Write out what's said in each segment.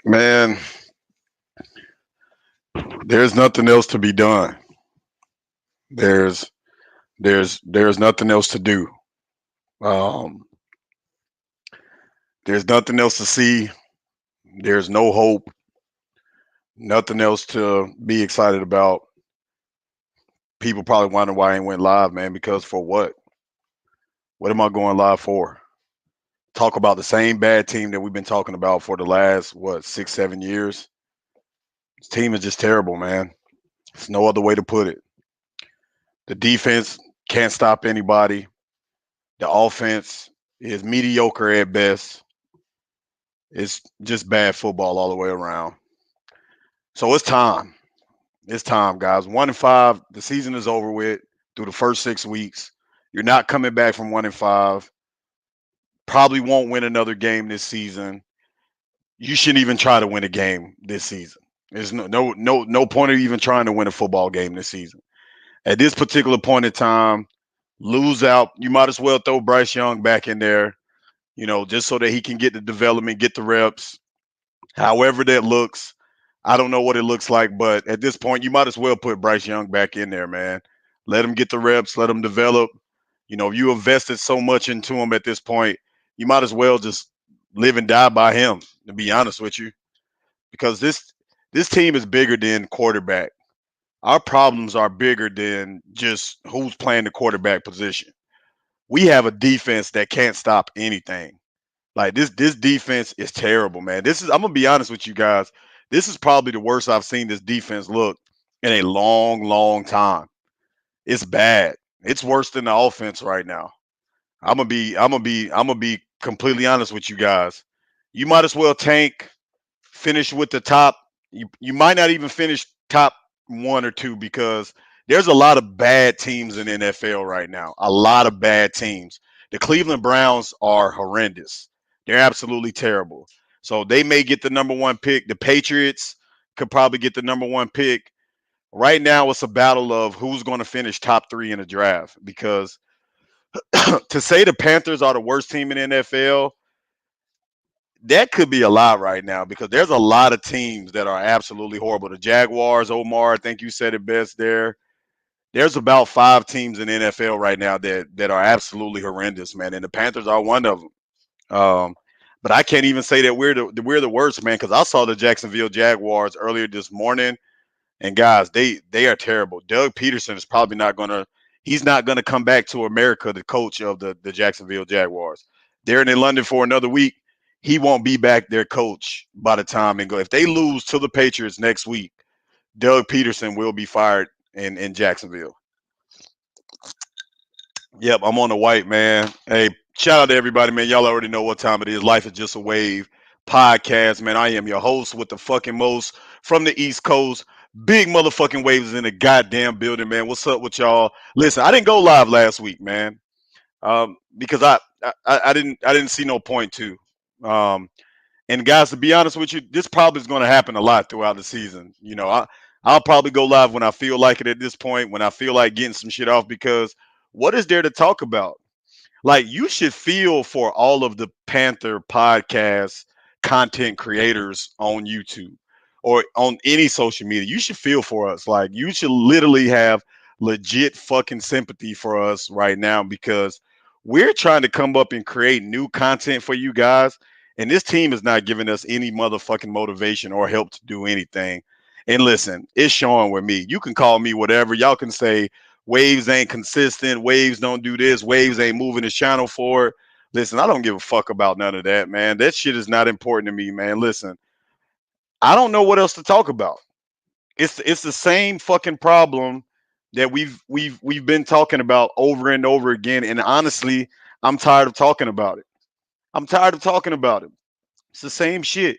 Man, there's nothing else to be done. There's there's nothing else to do. Um, there's nothing else to see. There's no hope. Nothing else to be excited about. People probably wonder why I ain't went live, man. Because for what? What am I going live for? Talk about the same bad team that we've been talking about for the last what 6, 7 years. This team is just terrible, man. There's no other way to put it. The defense can't stop anybody. The offense is mediocre at best. It's just bad football all the way around. So it's time. It's time, guys. 1-5. The season is over with through the first 6 weeks. You're not coming back from 1-5. Probably won't win another game this season. You shouldn't even try to win a game this season. There's no point of even trying to win a football game this season. At this particular point in time, lose out. You might as well throw Bryce Young back in there, just so that he can get the development, get the reps. However that looks, I don't know what it looks like, but at this point, you might as well put Bryce Young back in there, man. Let him get the reps, let him develop. You invested so much into him at this point, you might as well just live and die by him, to be honest with you. Because this team is bigger than quarterback. Our problems are bigger than just who's playing the quarterback position. We have a defense that can't stop anything. Like this defense is terrible, man. I'm gonna be honest with you guys. This is probably the worst I've seen this defense look in a long, long time. It's bad. It's worse than the offense right now. I'm gonna be completely honest with you guys. You might as well tank, finish with the top. You might not even finish top one or two because there's a lot of bad teams in the NFL right now. A lot of bad teams. The Cleveland Browns are horrendous. They're absolutely terrible. So they may get the number one pick. The Patriots could probably get the number one pick. Right now, it's a battle of who's going to finish top three in the draft. Because to say the Panthers are the worst team in the NFL, that could be a lot right now because there's a lot of teams that are absolutely horrible. The Jaguars, Omar, I think you said it best there. There's about 5 teams in the NFL right now that are absolutely horrendous, man, and the Panthers are one of them. Um, but I can't even say that we're the worst, man, because I saw the Jacksonville Jaguars earlier this morning, and guys, they are terrible. Doug Peterson is probably not gonna he's not gonna come back to America, the coach of the Jacksonville Jaguars. They're in London for another week. He won't be back their coach by the time and go. If they lose to the Patriots next week, Doug Peterson will be fired in Jacksonville. Yep, I'm on the white, man. Hey, shout out to everybody, man. Y'all already know what time it is. Life is just a wave podcast, man. I am your host with the fucking most from the East Coast. Big motherfucking waves in the goddamn building, man. What's up with y'all? Listen, I didn't go live last week, man, because I didn't see no point to. Um, and guys, to be honest with you, this probably is going to happen a lot throughout the season. I'll probably go live when I feel like it at this point, when I feel like getting some shit off because what is there to talk about? Like you should feel for all of the Panther podcast content creators on YouTube or on any social media. You should feel for us. Like you should literally have legit fucking sympathy for us right now because we're trying to come up and create new content for you guys. And this team is not giving us any motherfucking motivation or help to do anything. And listen, it's showing with me. You can call me whatever. Y'all can say Waves ain't consistent. Waves don't do this. Waves ain't moving his channel forward. Listen, I don't give a fuck about none of that, man. That shit is not important to me, man. Listen, I don't know what else to talk about. It's the same fucking problem that we've been talking about over and over again. And honestly, I'm tired of talking about it. I'm tired of talking about it. It's the same shit.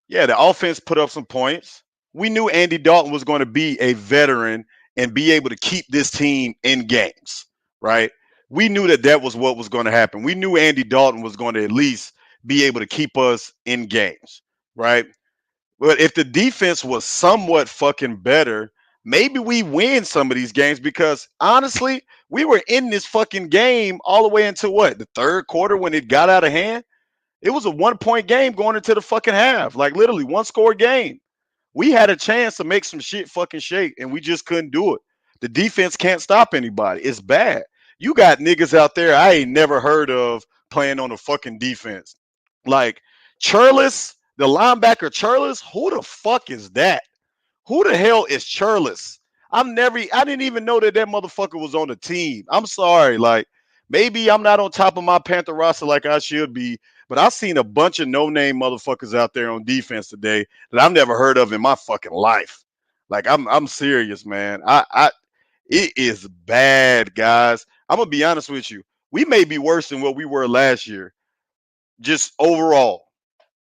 Yeah, the offense put up some points. We knew Andy Dalton was going to be a veteran and be able to keep this team in games, right? We knew that that was what was going to happen. We knew Andy Dalton was going to at least be able to keep us in games, right? But if the defense was somewhat fucking better, maybe we win some of these games because honestly, we were in this fucking game all the way into what? The third quarter when it got out of hand. It was a 1 point game going into the fucking half. Like literally one score game. We had a chance to make some shit fucking shake, and we just couldn't do it. The defense can't stop anybody. It's bad. You got niggas out there I ain't never heard of playing on the fucking defense. Like Churlis, the linebacker Churlis, who the fuck is that? Who the hell is Churlis? I didn't even know that motherfucker was on the team. I'm sorry. Like, maybe I'm not on top of my Panther roster like I should be, but I've seen a bunch of no-name motherfuckers out there on defense today that I've never heard of in my fucking life. Like, I'm serious, man. It is bad, guys. I'm gonna be honest with you. We may be worse than what we were last year, just overall.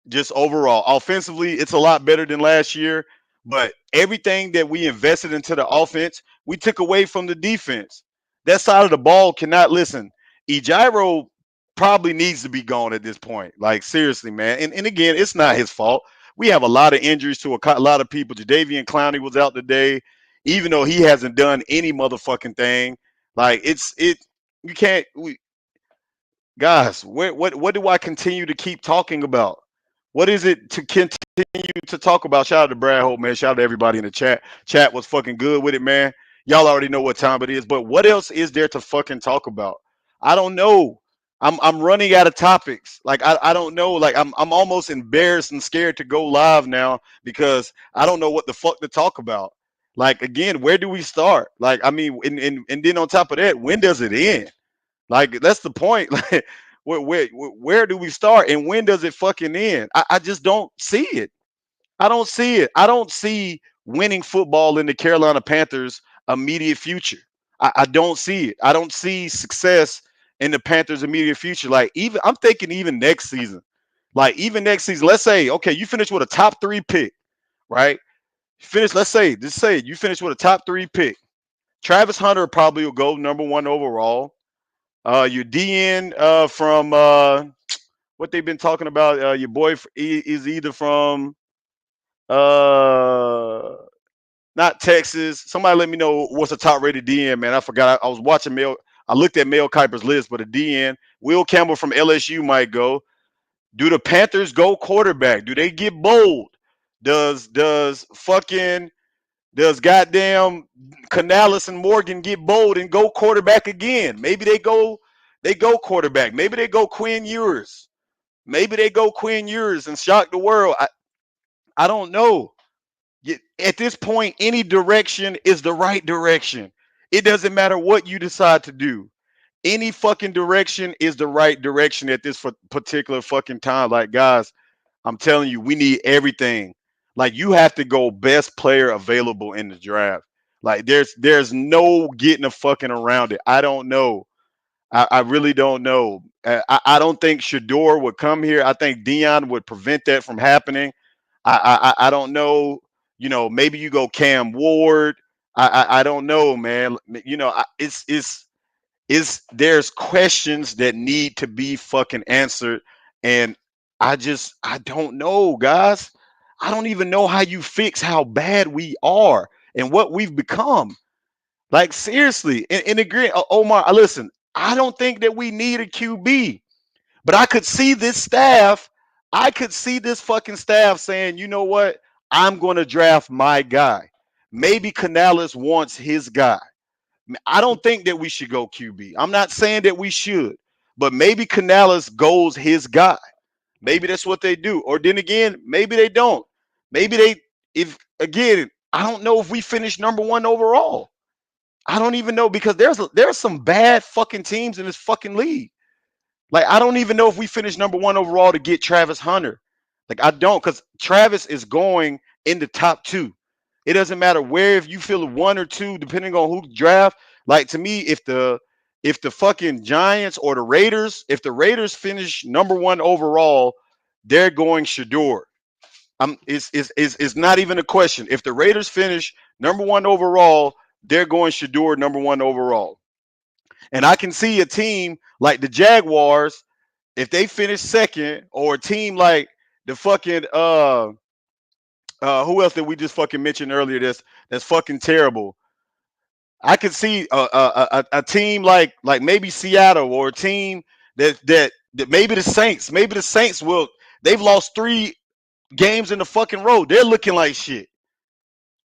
Just overall. Offensively, it's a lot better than last year, but everything that we invested into the offense, we took away from the defense. That side of the ball cannot listen. Ejiro probably needs to be gone at this point. Like, seriously, man. And again, it's not his fault. We have a lot of injuries to a lot of people. Jadavian Clowney was out today, even though he hasn't done any motherfucking thing. Like, you can't, guys, what do I continue to keep talking about? What is it to continue to talk about? Shout out to Brad Hope, man. Shout out to everybody in the chat. Chat was fucking good with it, man. Y'all already know what time it is, but what else is there to fucking talk about? I don't know. I'm running out of topics. Like I don't know. Like I'm almost embarrassed and scared to go live now because I don't know what the fuck to talk about. Like again, where do we start? Like I mean, and then on top of that, when does it end? Like that's the point. Like where do we start and when does it fucking end? I just don't see it. I don't see it. I don't see winning football in the Carolina Panthers immediate future. I don't see it. I don't see success in the Panthers immediate future. Like even I'm thinking even next season. Like even next season, let's say, okay, you finish with a top 3 pick, right? Finish, let's say, just say you finish with a top 3 pick. Travis Hunter probably will go #1 overall. Your DN from what they've been talking about. Your boy is either from uh, not Texas. Somebody let me know what's the top rated DN, man. I forgot. I was watching Mel. I looked at Mel Kiper's list, but a DN, Will Campbell from LSU might go. Do the Panthers go quarterback? Do they get bold? Does fucking does goddamn Canales and Morgan get bold and go quarterback again? Maybe they go quarterback. Maybe they go Quinn Ewers. Maybe they go Quinn Ewers and shock the world. I don't know. At this point, any direction is the right direction. It doesn't matter what you decide to do. Any fucking direction is the right direction at this particular fucking time. Like, guys, I'm telling you, we need everything. Like, you have to go best player available in the draft. Like, there's no getting a fucking around it. I don't know. I really don't know. I don't think Shador would come here. I think Dion would prevent that from happening. I don't know. You know, maybe you go Cam Ward. I don't know, man. You know, it's there's questions that need to be fucking answered, and I don't know, guys. I don't even know how you fix how bad we are and what we've become. Like seriously, and agree, Omar. Listen, I don't think that we need a QB, but I could see this staff. I could see this fucking staff saying, you know what? I'm going to draft my guy. Maybe Canales wants his guy. I don't think that we should go QB. I'm not saying that we should, but maybe Canales goes his guy. Maybe that's what they do. Or then again, maybe they don't. Maybe if again, I don't know if we finish #1 overall. I don't even know because there's some bad fucking teams in this fucking league. Like I don't even know if we finish #1 overall to get Travis Hunter. Like I don't, because Travis is going in the top 2. It doesn't matter where, if you feel 1 or 2, depending on who draft. Like to me, if the fucking Giants or the Raiders, if the Raiders finish #1 overall, they're going Shador. It's not even a question. If the Raiders finish #1 overall, they're going Shador #1 overall. And I can see a team like the Jaguars, if they finish second, or a team like the fucking who else did we just fucking mention earlier? That's fucking terrible. I could see a team like maybe Seattle, or a team that Maybe the Saints. Maybe the Saints will. They've lost 3 games in the fucking row. They're looking like shit.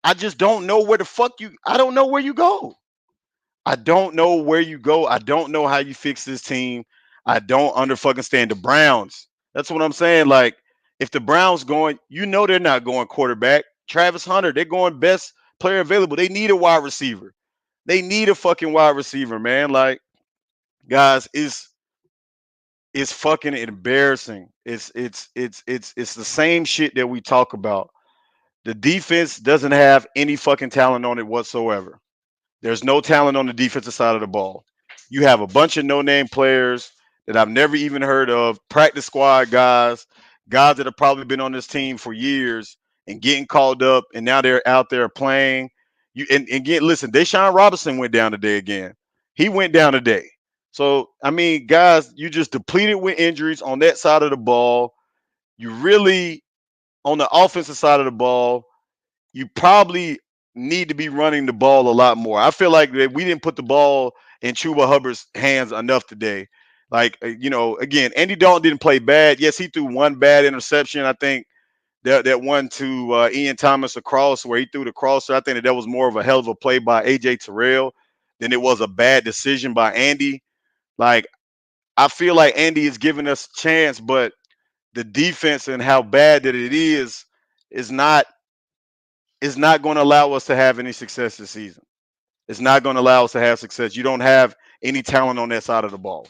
I just don't know where the fuck you. I don't know where you go. I don't know where you go. I don't know how you fix this team. I don't under fucking stand the Browns. That's what I'm saying. Like, if the Browns going, they're not going quarterback. Travis Hunter, they're going best player available. They need a wide receiver. They need a fucking wide receiver, man. Like, guys, it's fucking embarrassing. It's the same shit that we talk about. The defense doesn't have any fucking talent on it whatsoever. There's no talent on the defensive side of the ball. You have a bunch of no-name players that I've never even heard of, practice squad guys that have probably been on this team for years and getting called up, and now they're out there playing. And again, listen, Deshaun Robinson went down today again. He went down today. So I mean, guys, you just depleted with injuries on that side of the ball. You really on the offensive side of the ball, you probably need to be running the ball a lot more. I feel like that we didn't put the ball in Chuba Hubbard's hands enough today. Like, again, Andy Dalton didn't play bad. Yes, he threw one bad interception. I think that one to Ian Thomas across where he threw the crosser. I think that was more of a hell of a play by AJ Terrell than it was a bad decision by Andy. Like, I feel like Andy is giving us a chance, but the defense and how bad that it is not going to allow us to have any success this season. It's not going to allow us to have success. You don't have any talent on that side of the ball.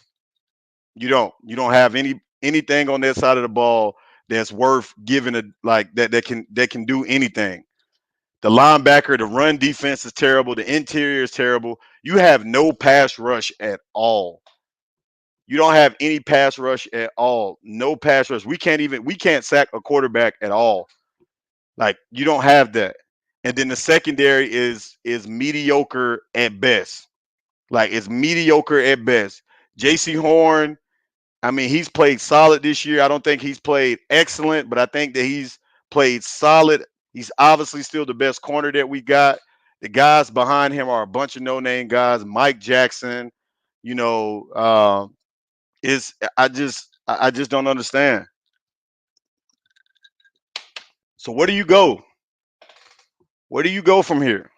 You don't. You don't have anything on that side of the ball that's worth giving a like that can do anything. The linebacker, the run defense is terrible. The interior is terrible. You have no pass rush at all. You don't have any pass rush at all. No pass rush. We can't sack a quarterback at all. Like, you don't have that. And then the secondary is mediocre at best. Like, it's mediocre at best. JC Horn, I mean, he's played solid this year. I don't think he's played excellent, but I think that he's played solid. He's obviously still the best corner that we got. The guys behind him are a bunch of no-name guys. Mike Jackson, you know, is I just don't understand. So where do you go? Where do you go from here?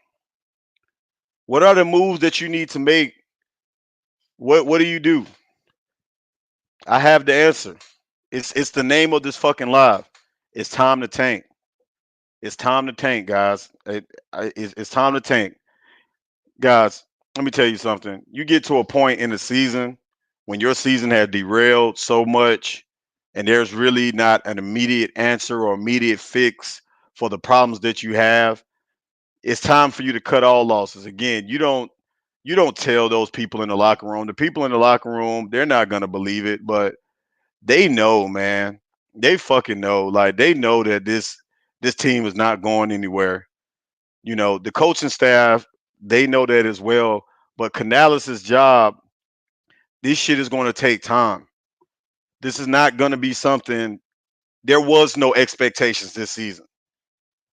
What are the moves that you need to make? What do you do? I have the answer. It's the name of this fucking live. It's time to tank. It's time to tank, guys. It's time to tank, guys. Let me tell you something. You get to a point in the season when your season has derailed so much, and there's really not an immediate answer or immediate fix for the problems that you have. It's time for you to cut all losses. Again, you don't tell those people in the locker room. The people in the locker room, they're not gonna believe it, but they know, man. They fucking know. Like, they know that this team is not going anywhere. The coaching staff, they know that as well. But Canales' job, this shit is going to take time. This is not going to be something. There was no expectations this season.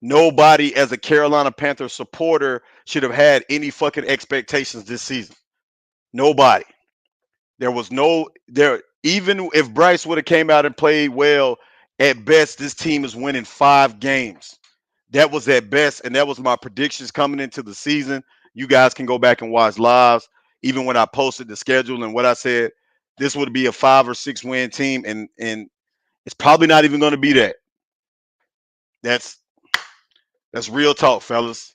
Nobody, as a Carolina Panthers supporter, should have had any fucking expectations this season. Nobody. There was no there. Even if Bryce would have came out and played well, at best this team is winning 5 games. That was at best, and that was my predictions coming into the season. You guys can go back and watch lives. Even when I posted the schedule and what I said, this would be a 5 or 6 win team, and it's probably not even going to be that. That's that's real talk, fellas.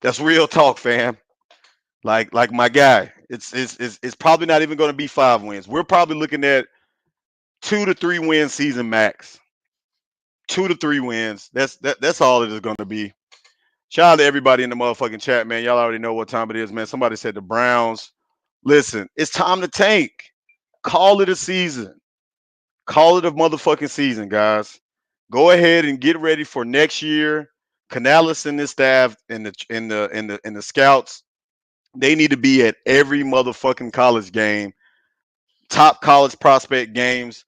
That's real talk, fam. Like my guy. It's probably not even going to be 5 wins. We're probably looking at 2 to 3 win season max. 2 to 3 wins. That's all it is going to be. Shout out to everybody in the motherfucking chat, man. Y'all already know what time it is, man. Somebody said the Browns. Listen, it's time to tank. Call it a season. Call it a motherfucking season, guys. Go ahead and get ready for next year. Canales and his staff and the scouts, they need to be at every motherfucking college game, top college prospect games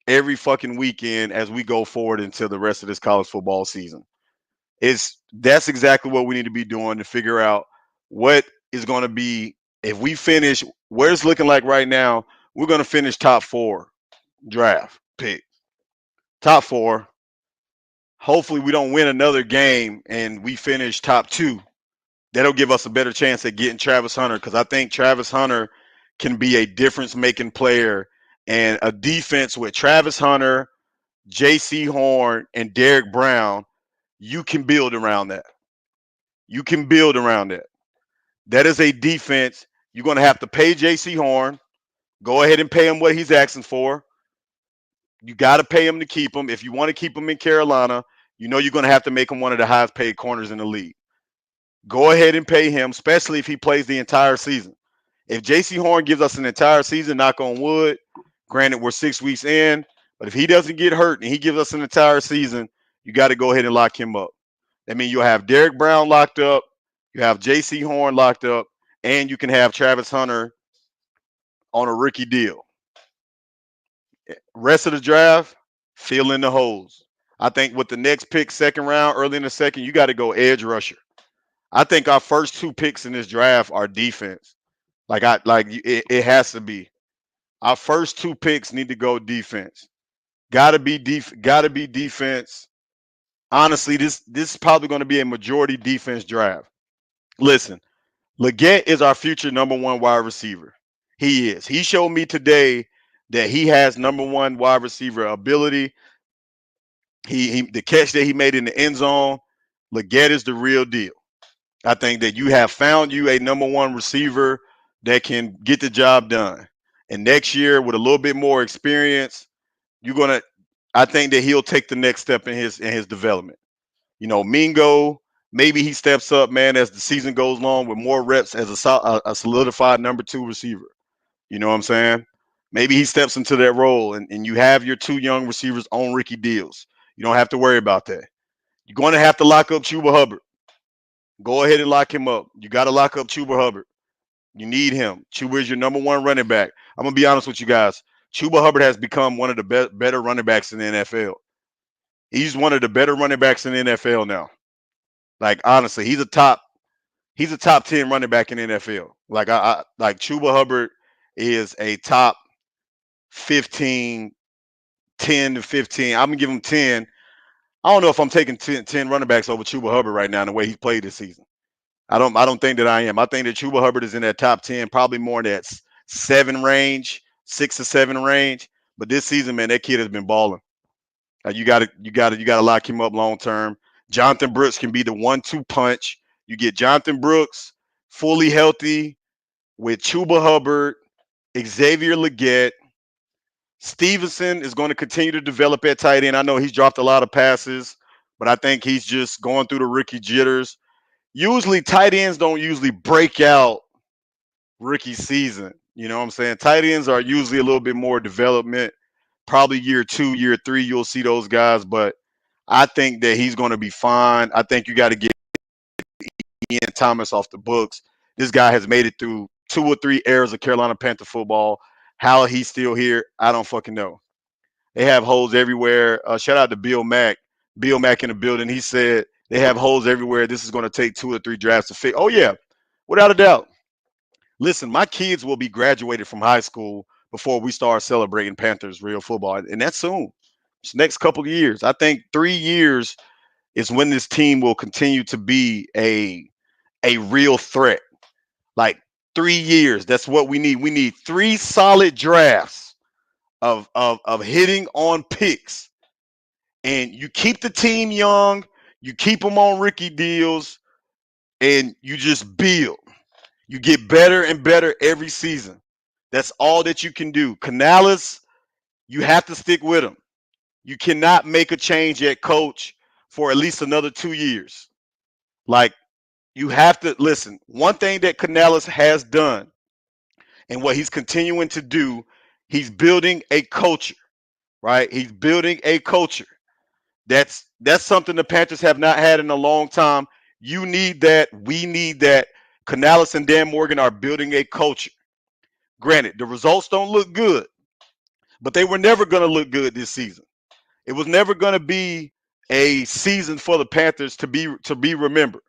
every fucking weekend as we go forward into the rest of this college football season. That's exactly what we need to be doing to figure out what is going to be if we finish where it's looking like right now. We're going to finish top 4. draft pick. Top four. Hopefully we don't win another game and we finish top two. That'll give us a better chance at getting Travis Hunter because I think Travis Hunter can be a difference making player and a defense with Travis Hunter, J.C. Horn, and Derek Brown. You can build around that. You can build around that. That is a defense. You're going to have to pay J.C. Horn. Go ahead and pay him what he's asking for. You got to pay him to keep him. If you want to keep him in Carolina, you know you're going to have to make him one of the highest paid corners in the league. Go ahead and pay him, especially if he plays the entire season. If J.C. Horn gives us an entire season, knock on wood, granted we're 6 weeks in, but if he doesn't get hurt and he gives us an entire season, you got to go ahead and lock him up. I mean, you'll have Derek Brown locked up, you have J.C. Horn locked up, and you can have Travis Hunter on a rookie deal. Rest of the draft, fill in the holes. I think with the next pick, second round, early in the second, you got to go edge rusher. I think our first two picks in this draft are defense. It has to be. Our first two picks need to go defense. Gotta be defense. Honestly, this is probably going to be a majority defense draft. Listen, Leggett is our future number one wide receiver. He is. He showed me today that he has number one wide receiver ability. He the catch that he made in the end zone, Leggett is the real deal. I think that you have found you a number one receiver that can get the job done. And next year, with a little bit more experience, you're gonna. I think that he'll take the next step in his development. You know, Mingo, maybe he steps up, man, as the season goes along with more reps as a solidified number two receiver. You know what I'm saying? Maybe he steps into that role, and you have your two young receivers on rookie deals. You don't have to worry about that. You're going to have to lock up Chuba Hubbard. Go ahead and lock him up. You got to lock up Chuba Hubbard. You need him. Chuba is your number one running back. I'm gonna be honest with you guys. Chuba Hubbard has become one of the better running backs in the NFL. He's one of the better running backs in the NFL now. Like honestly, he's a top 10 running back in the NFL. Like Chuba Hubbard is a top 15, 10 to 15. I'm gonna give him 10. I don't know if I'm taking 10 running backs over Chuba Hubbard right now in the way he played this season. I don't think that I am. I think that Chuba Hubbard is in that top 10, probably more in that 6 or 7 range. But this season, man, that kid has been balling. You gotta lock him up long term. Jonathan Brooks can be the 1-2 punch. You get Jonathan Brooks fully healthy with Chuba Hubbard, Xavier Leggett. Stevenson is going to continue to develop at tight end. I know he's dropped a lot of passes, but I think he's just going through the rookie jitters. Usually tight ends don't usually break out rookie season. You know what I'm saying? Tight ends are usually a little bit more development. Probably year 2, year 3, you'll see those guys, but I think that he's going to be fine. I think you got to get Ian Thomas off the books. This guy has made it through 2 or 3 eras of Carolina Panther football. How he's still here, I don't fucking know. They have holes everywhere. Shout out to Bill Mack. Bill Mack in the building. He said they have holes everywhere. This is going to take 2 or 3 drafts to fix. Oh, yeah, without a doubt. Listen, my kids will be graduated from high school before we start celebrating Panthers real football. And that's soon. It's next couple of years. I think 3 years is when this team will continue to be a real threat. Like 3 years. That's what we need. We need 3 solid drafts of hitting on picks. And you keep the team young, you keep them on rookie deals, and you just build. You get better and better every season. That's all that you can do. Canales, you have to stick with him. You cannot make a change at coach for at least another 2 years. Like, you have to listen. One thing that Canales has done and what he's continuing to do, he's building a culture, right? He's building a culture. That's something the Panthers have not had in a long time. You need that. We need that. Canales and Dan Morgan are building a culture. Granted, the results don't look good, but they were never going to look good this season. It was never going to be a season for the Panthers to be remembered.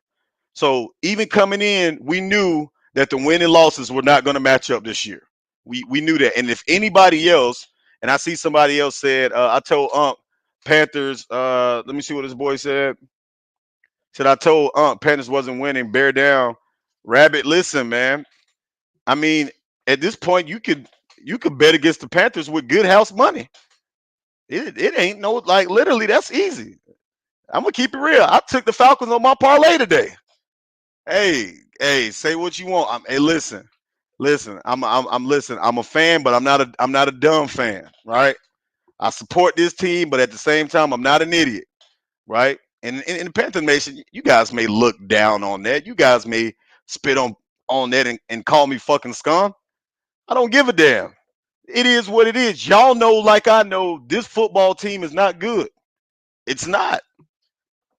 So even coming in, we knew that the win and losses were not going to match up this year. We knew that. And if anybody else, And I see somebody else said, I told Panthers, let me see what this boy said. Said I told Panthers wasn't winning, bear down. Rabbit, listen, man. I mean, at this point, you could bet against the Panthers with good house money. It ain't no like literally that's easy. I'm gonna keep it real. I took the Falcons on my parlay today. Hey, say what you want. Hey, listen. Listen. I'm a fan, but I'm not a dumb fan, right? I support this team, but at the same time, I'm not an idiot, right? And in the Panther Nation, you guys may look down on that. You guys may spit on that and call me fucking scum. I don't give a damn. It is what it is. Y'all know, like I know, this football team is not good. It's not.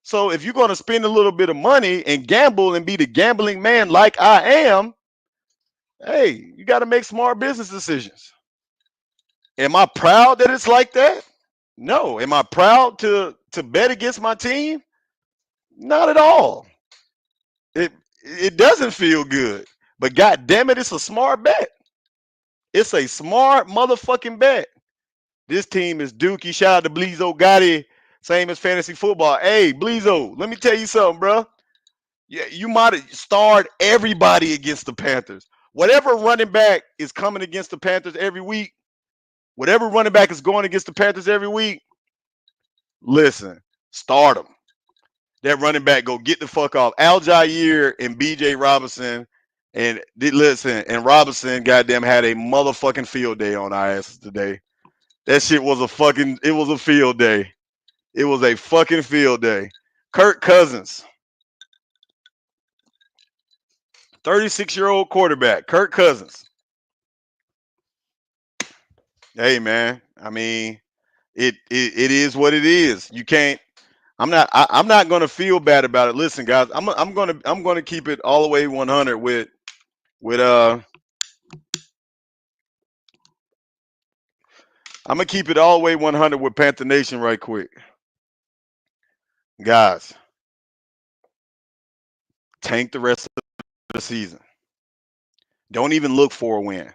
So if you're gonna spend a little bit of money and gamble and be the gambling man like I am, hey, you got to make smart business decisions. Am I proud that it's like that? No. Am I proud to bet against my team? Not at all. It it doesn't feel good. But god damn it, it's a smart bet. It's a smart motherfucking bet. This team is dookie. Shout out to Bleezo Gotti, same as fantasy football. Hey, Bleezo, let me tell you something, bro. Yeah, you might have starred everybody against the Panthers. Whatever running back is coming against the Panthers every week, whatever running back is going against the Panthers every week, listen, start them. That running back go get the fuck off. Al Jair and BJ Robinson listen, and Robinson goddamn had a motherfucking field day on our asses today. That shit was it was a field day. It was a fucking field day. Kirk Cousins, 36-year-old quarterback, Kirk Cousins. Hey man, I mean, it is what it is. You can't. I'm not gonna feel bad about it. Listen, guys, I'm gonna keep it all the way 100 with I'm gonna keep it all the way 100 with Panther Nation right quick, guys. Tank the rest of the season. Don't even look for a win.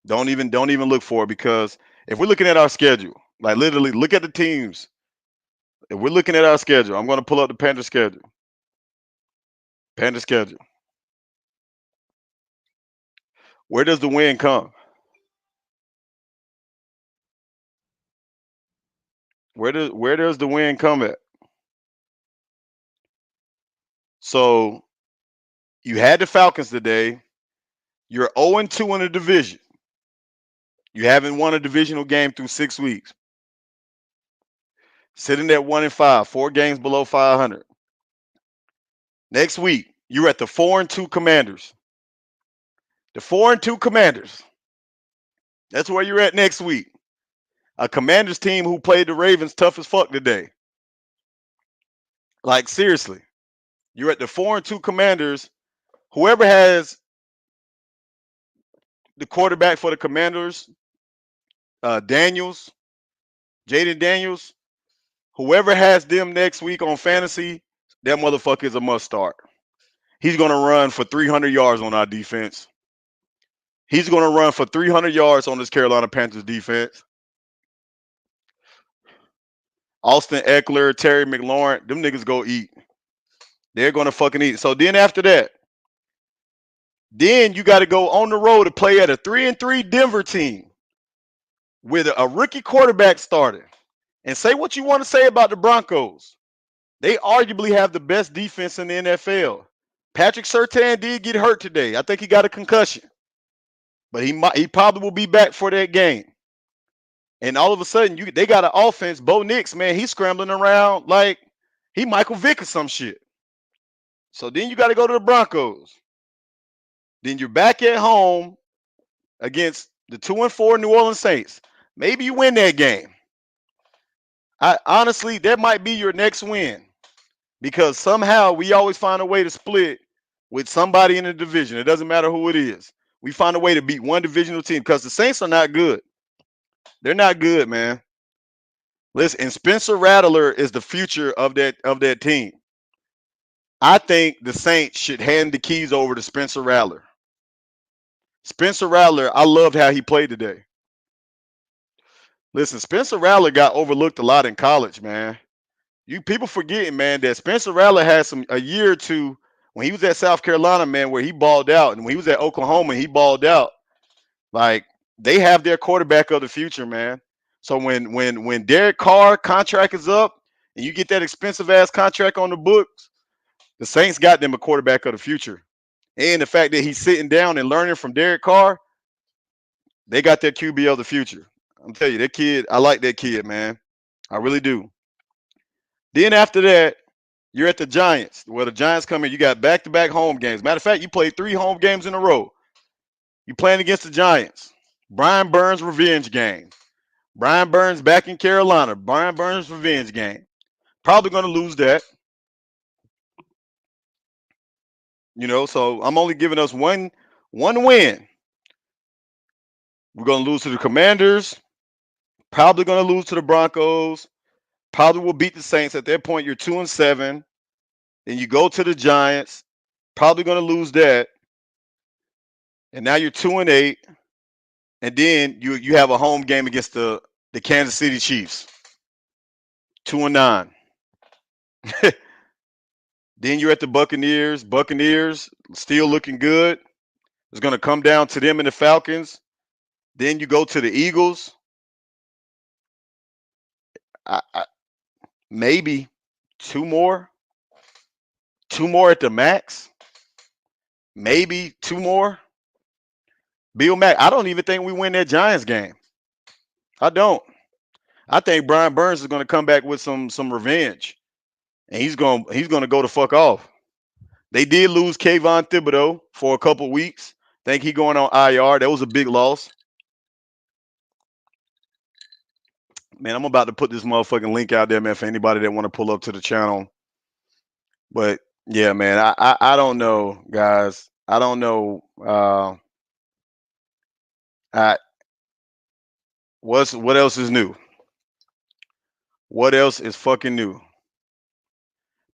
Don't even look for it because if we're looking at our schedule, like literally look at the teams. If we're looking at our schedule, I'm gonna pull up the Panther schedule. Panther schedule. Where does the win come? Where does the win come at? So you had the Falcons today. You're 0-2 in the division. You haven't won a divisional game through 6 weeks. Sitting at 1-5, 4 games below 500. Next week, you're at the 4-2 Commanders. The 4-2 Commanders. That's where you're at next week. A Commanders team who played the Ravens tough as fuck today. Like seriously, you're at the 4-2 Commanders. Whoever has the quarterback for the Commanders, Daniels, Jaden Daniels, whoever has them next week on fantasy, that motherfucker is a must start. He's going to run for 300 yards on our defense. He's going to run for 300 yards on this Carolina Panthers defense. Austin Eckler, Terry McLaurin, them niggas go eat. They're going to fucking eat. So then after that, then you got to go on the road to play at a 3-3 Denver team with a rookie quarterback starting. And say what you want to say about the Broncos. They arguably have the best defense in the NFL. Patrick Surtain did get hurt today. I think he got a concussion. But he probably will be back for that game. And all of a sudden, they got an offense. Bo Nix, man, he's scrambling around like he Michael Vick or some shit. So then you got to go to the Broncos. Then you're back at home against the 2-4 New Orleans Saints. Maybe you win that game. Honestly, that might be your next win because somehow we always find a way to split with somebody in the division. It doesn't matter who it is. We find a way to beat one divisional team because the Saints are not good. They're not good, man. Listen, and Spencer Rattler is the future of that team. I think the Saints should hand the keys over to Spencer Rattler. Spencer Rattler, I loved how he played today. Listen, Spencer Rattler got overlooked a lot in college, man. You people forgetting, man, that Spencer Rattler had a year or two when he was at South Carolina, man, where he balled out, and when he was at Oklahoma, he balled out. Like they have their quarterback of the future, man. So when Derek Carr contract is up and you get that expensive ass contract on the books, the Saints got them a quarterback of the future. And the fact that he's sitting down and learning from Derek Carr, they got their QB of the future. I'm telling you, that kid, I like that kid, man. I really do. Then after that, you're at the Giants. Where the Giants come in, you got back-to-back home games. Matter of fact, you played 3 home games in a row. You playing against the Giants. Brian Burns revenge game. Brian Burns back in Carolina. Brian Burns revenge game. Probably going to lose that. So I'm only giving us one win. We're going to lose to the Commanders. Probably going to lose to the Broncos. Probably will beat the Saints. At that point, you're 2-7. Then you go to the Giants. Probably going to lose that. And now you're 2-8. And then you have a home game against the Kansas City Chiefs. 2-9. Then you're at the Buccaneers. Buccaneers still looking good. It's going to come down to them and the Falcons. Then you go to the Eagles. Maybe two more. Two more at the max. Maybe two more. Bill Mack. I don't even think we win that Giants game. I don't. I think Brian Burns is going to come back with some revenge, and he's going to go the fuck off. They did lose Kayvon Thibodeau for a couple weeks. Think he going on IR. That was a big loss. Man, I'm about to put this motherfucking link out there, man, for anybody that want to pull up to the channel. But yeah, man, I don't know, guys. I don't know. I what else is new? What else is fucking new?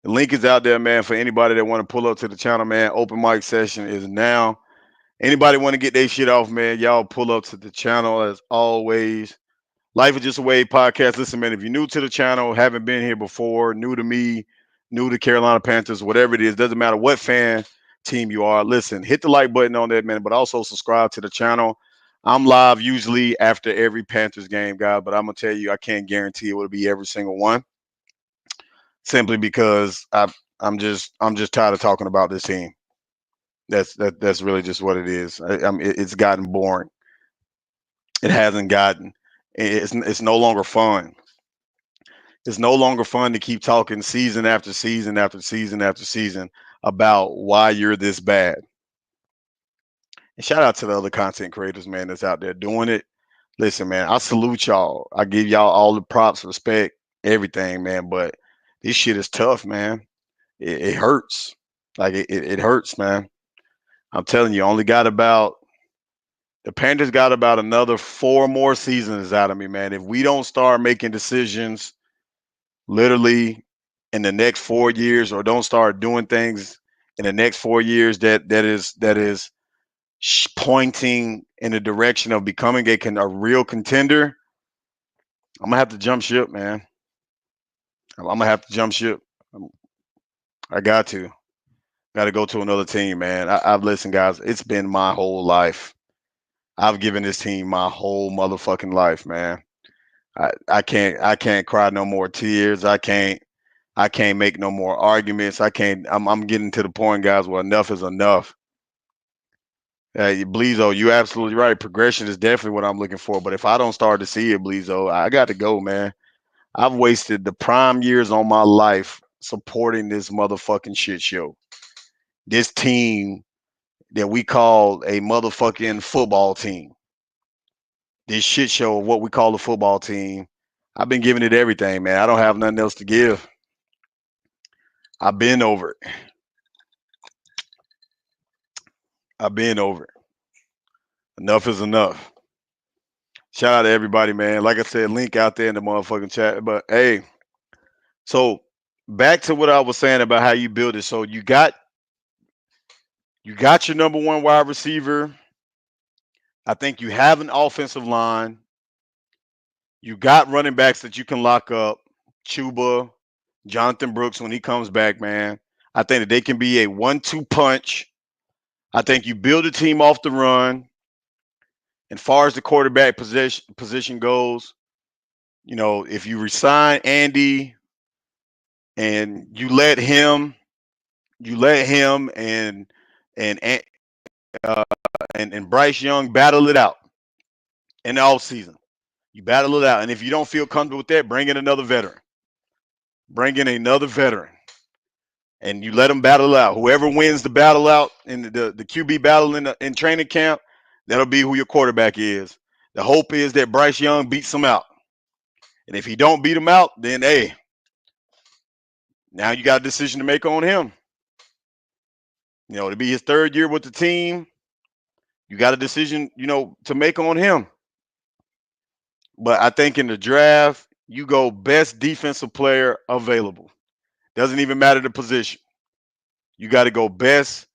The link is out there, man, for anybody that want to pull up to the channel, man. Open mic session is now. Anybody want to get their shit off, man? Y'all pull up to the channel as always. Life is Just a Wave podcast. Listen, man, if you're new to the channel, haven't been here before, new to me, new to Carolina Panthers, whatever it is, doesn't matter what fan team you are. Listen, hit the like button on that, man, but also subscribe to the channel. I'm live usually after every Panthers game, guys, but I'm gonna tell you, I can't guarantee it will be every single one, simply because I'm just tired of talking about this team. That's really just what it is. It's gotten boring. It hasn't gotten. It's no longer fun. It's no longer fun to keep talking season after season after season after season about why you're this bad. And shout out to the other content creators, man, that's out there doing it. Listen, man, I salute y'all. I give y'all all the props, respect, everything, man. But this shit is tough, man. It hurts. Like it hurts, man. I'm telling you, only got about the Panthers got about another 4 more seasons out of me, man. If we don't start making decisions literally in the next 4 years, or don't start doing things in the next 4 years that is pointing in the direction of becoming a real contender, I'm gonna have to jump ship, man. I'm gonna have to jump ship. I got to. Got to go to another team, man. I've listened, guys. It's been my whole life. I've given this team my whole motherfucking life, man. I can't cry no more tears. I can't make no more arguments. I can't. I'm getting to the point, guys, where enough is enough. Bleezo, you absolutely right. Progression is definitely what I'm looking for. But if I don't start to see it, Bleezo, I got to go, man. I've wasted the prime years on my life supporting this motherfucking shit show. This team that we call a motherfucking football team. This shit show of what we call a football team. I've been giving it everything, man. I don't have nothing else to give. I've been over it. I've been over it. Enough is enough. Shout out to everybody, man. Like I said, link out there in the motherfucking chat. But hey, so back to what I was saying about how you build it. So you got your number one wide receiver. I think you have an offensive line. You got running backs that you can lock up. Chuba, Jonathan Brooks when he comes back, man. I think that they can be a 1-2 punch. I think you build a team off the run. And far as the quarterback position goes, if you resign Andy and you let him and uh, and Bryce Young battle it out in the off season. You battle it out, and if you don't feel comfortable with that, bring in another veteran. Bring in another veteran, and you let them battle it out. Whoever wins the battle out in the QB battle in training camp, that'll be who your quarterback is. The hope is that Bryce Young beats him out, and if he don't beat him out, then hey, now you got a decision to make on him. To be his third year with the team, you got a decision, to make on him. But I think in the draft, you go best defensive player available. Doesn't even matter the position. You got to go best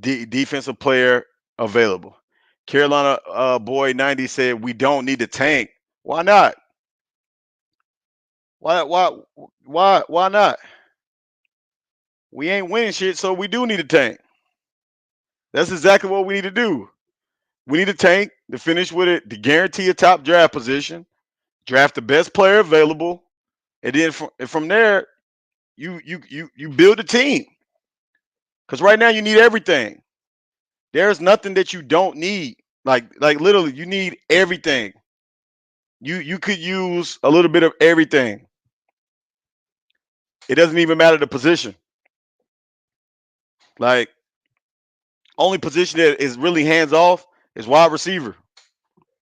defensive player available. Carolina boy 90 said we don't need to tank. Why not? Why not? We ain't winning shit, so we do need to tank. That's exactly what we need to do. We need to tank to finish with it, to guarantee a top draft position, draft the best player available, and then from there, you build a team. Because right now you need everything. There's nothing that you don't need. Like literally, you need everything. You could use a little bit of everything. It doesn't even matter the position. Like only position that is really hands off is wide receiver.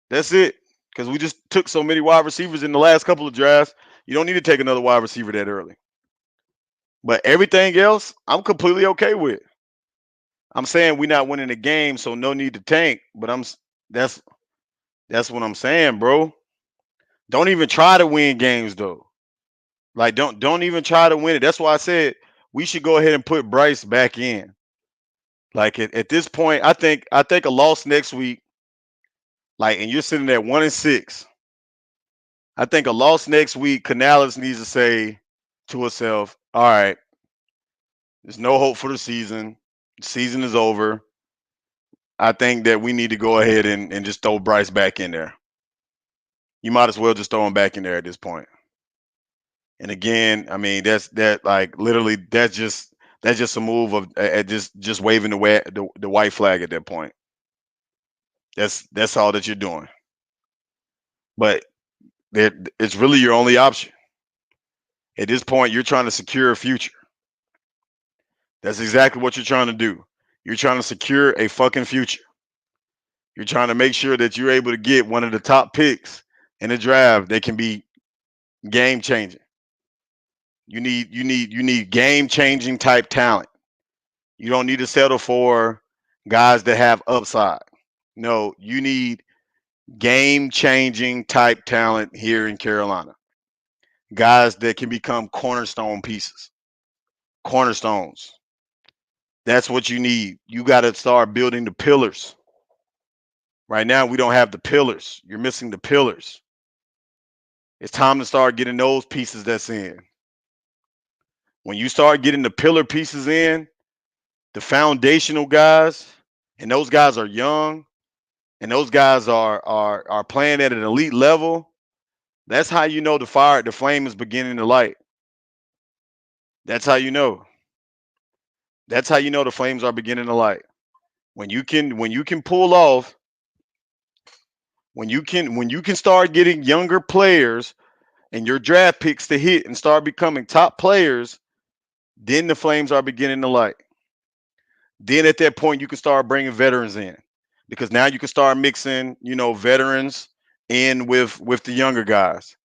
That's it. Because we just took so many wide receivers in the last couple of drafts. You don't need to take another wide receiver that early. But everything else, I'm completely okay with. I'm saying we're not winning the game, so no need to tank. But that's that's what I'm saying, bro. Don't even try to win games though. Like don't even try to win it. That's why I said we should go ahead and put Bryce back in. Like at this point, I think a loss next week, like, and you're sitting at 1-6. I think a loss next week, Canales needs to say to herself, all right, there's no hope for the season. The season is over. I think that we need to go ahead and just throw Bryce back in there. You might as well just throw him back in there at this point. And again, I mean that like literally that's just a move of just waving the white flag at that point. That's all that you're doing. But it's really your only option. At this point, you're trying to secure a future. That's exactly what you're trying to do. You're trying to secure a fucking future. You're trying to make sure that you're able to get one of the top picks in the draft that can be game changing. You need game changing type talent. You don't need to settle for guys that have upside. No, you need game changing type talent here in Carolina. Guys that can become cornerstone pieces. Cornerstones. That's what you need. You got to start building the pillars. Right now, we don't have the pillars. You're missing the pillars. It's time to start getting those pieces that's in. When you start getting the pillar pieces in, the foundational guys, and those guys are young, and those guys are playing at an elite level, that's how you know the flame is beginning to light. That's how you know. That's how you know the flames are beginning to light. When you can pull off, when you can start getting younger players and your draft picks to hit and start becoming top players, then the flames are beginning to light. Then at that point, you can start bringing veterans in because now you can start mixing, veterans in with the younger guys.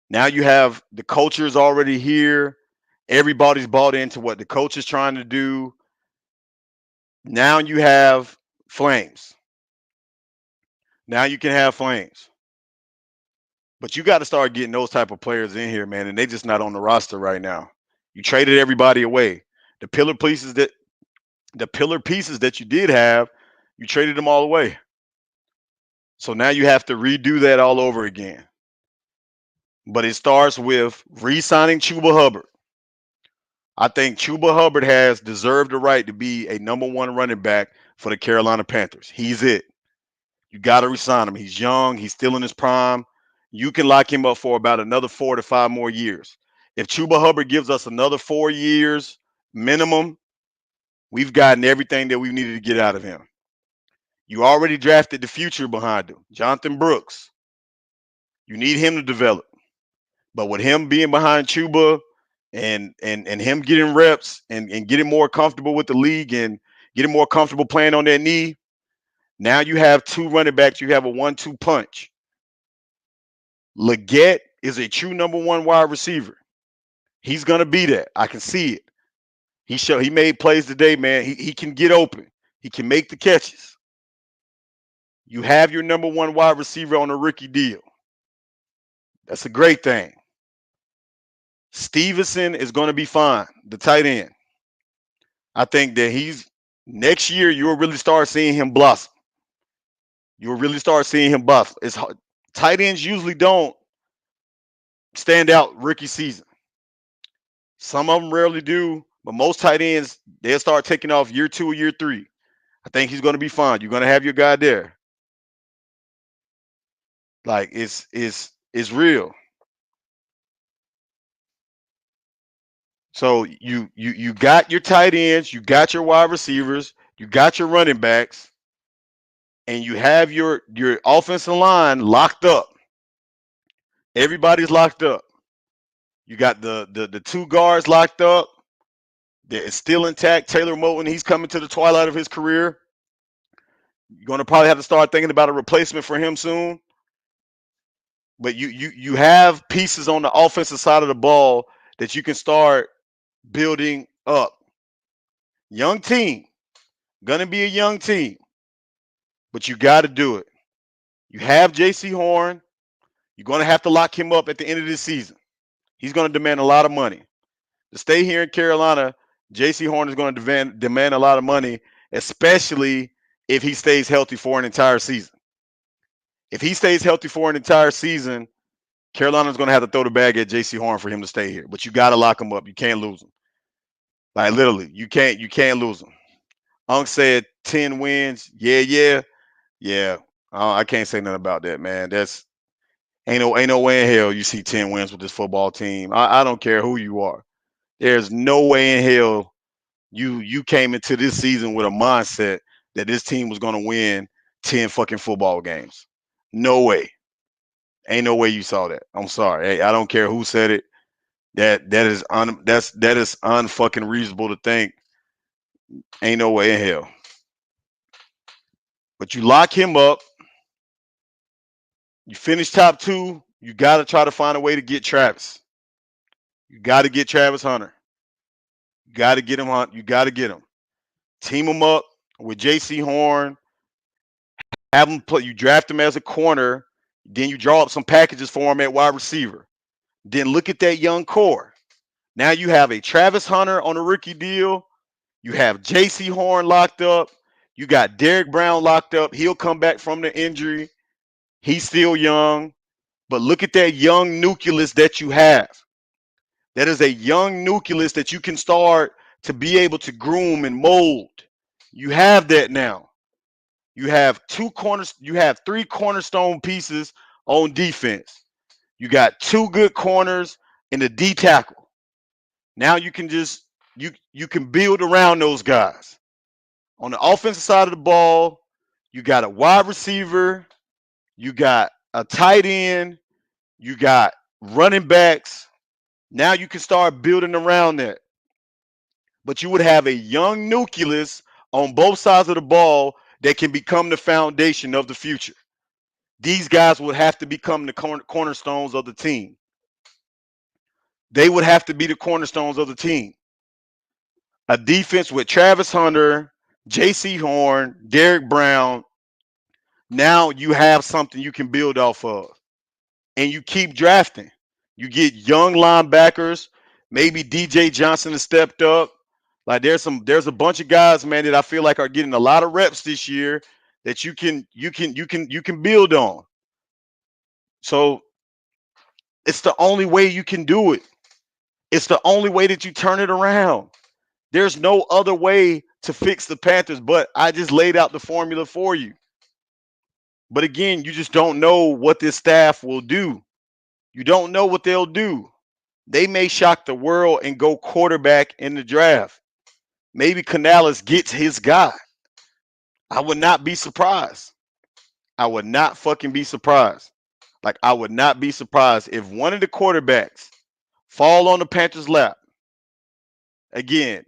Now you have the culture is already here. Everybody's bought into what the coach is trying to do. Now you have flames. Now you can have flames. But you got to start getting those type of players in here, man, and they just not on the roster right now. You traded everybody away. The pillar pieces that the pillar pieces that you did have, you traded them all away. So now you have to redo that all over again. but it starts with re-signing Chuba Hubbard. I think Chuba Hubbard has deserved the right to be a number one running back for the Carolina Panthers. He's it. You got to resign him. He's young. He's still in his prime. You can lock him up for about another 4 to 5 more years. If Chuba Hubbard gives us another 4 years minimum, we've gotten everything that we needed to get out of him. You already drafted the future behind him, Jonathan Brooks. You need him to develop. But with him being behind Chuba and him getting reps and getting more comfortable with the league and getting more comfortable playing on that knee, now you have two running backs. You have a 1-2 punch. Leggett is a true number one wide receiver. He's gonna be that. I can see it. He made plays today, man. He can get open. He can make the catches. You have your number one wide receiver on a rookie deal. That's a great thing. Stevenson is going to be fine, the tight end. I think that he's next year you'll really start seeing him blossom. You'll really start seeing him buff. It's hard. Tight ends usually don't stand out rookie season. Some of them rarely do, but most tight ends they'll start taking off year 2 or year 3. I think he's going to be fine. You're going to have your guy there. Like it's real. So you got your tight ends, you got your wide receivers, you got your running backs, and you have your offensive line locked up. Everybody's locked up. You got the two guards locked up. They're still intact. Taylor Moton, he's coming to the twilight of his career. You're gonna probably have to start thinking about a replacement for him soon. But you have pieces on the offensive side of the ball that you can start building up. Young team, gonna be a young team, but you got to do it. You have J.C. Horn. You're gonna have to lock him up at the end of this season. He's gonna demand a lot of money to stay here in Carolina. J.C. Horn is going to demand a lot of money, especially if he stays healthy for an entire season. If he stays healthy for an entire season, Carolina's going to have to throw the bag at J.C. Horn for him to stay here. But you got to lock him up. You can't lose him. Like literally, you can't lose him. Unc said 10 wins. Yeah. I can't say nothing about that, man. That's ain't no way in hell you see 10 wins with this football team. I don't care who you are. There's no way in hell you came into this season with a mindset that this team was going to win 10 fucking football games. No way. Ain't no way you saw that. I'm sorry. Hey, I don't care who said it. That is unfucking reasonable to think. Ain't no way in hell. But you lock him up. You finish top 2. You got to try to find a way to get Travis. You got to get Travis Hunter. You got to get him. You got to get him. Team him up with J.C. Horn. Have him play. You draft him as a corner. Then you draw up some packages for him at wide receiver. Then look at that young core. Now you have a Travis Hunter on a rookie deal. You have J.C. Horn locked up. You got Derek Brown locked up. He'll come back from the injury. He's still young. But look at that young nucleus that you have. That is a young nucleus that you can start to be able to groom and mold. You have that now. You have three cornerstone pieces on defense. You got 2 good corners and a D tackle. Now you can just you can build around those guys. On the offensive side of the ball, you got a wide receiver, you got a tight end, you got running backs. Now you can start building around that. But you would have a young nucleus on both sides of the ball that can become the foundation of the future. These guys would have to become the cornerstones of the team. They would have to be the cornerstones of the team. A defense with Travis Hunter, J.C. Horn, Derek Brown. Now you have something you can build off of. And you keep drafting. You get young linebackers. Maybe DJ Johnson has stepped up. Like there's a bunch of guys, man, that I feel like are getting a lot of reps this year that you can build on. So It's the only way you can do it. It's the only way that you turn it around. There's no other way to fix the Panthers, but I just laid out the formula for you. But again, you just don't know what this staff will do. You don't know what they'll do. They may shock the world and go quarterback in the draft. Maybe Canales gets his guy. I would not be surprised. I would not fucking be surprised. Like, I would not be surprised if one of the quarterbacks fall on the Panthers' lap. Again,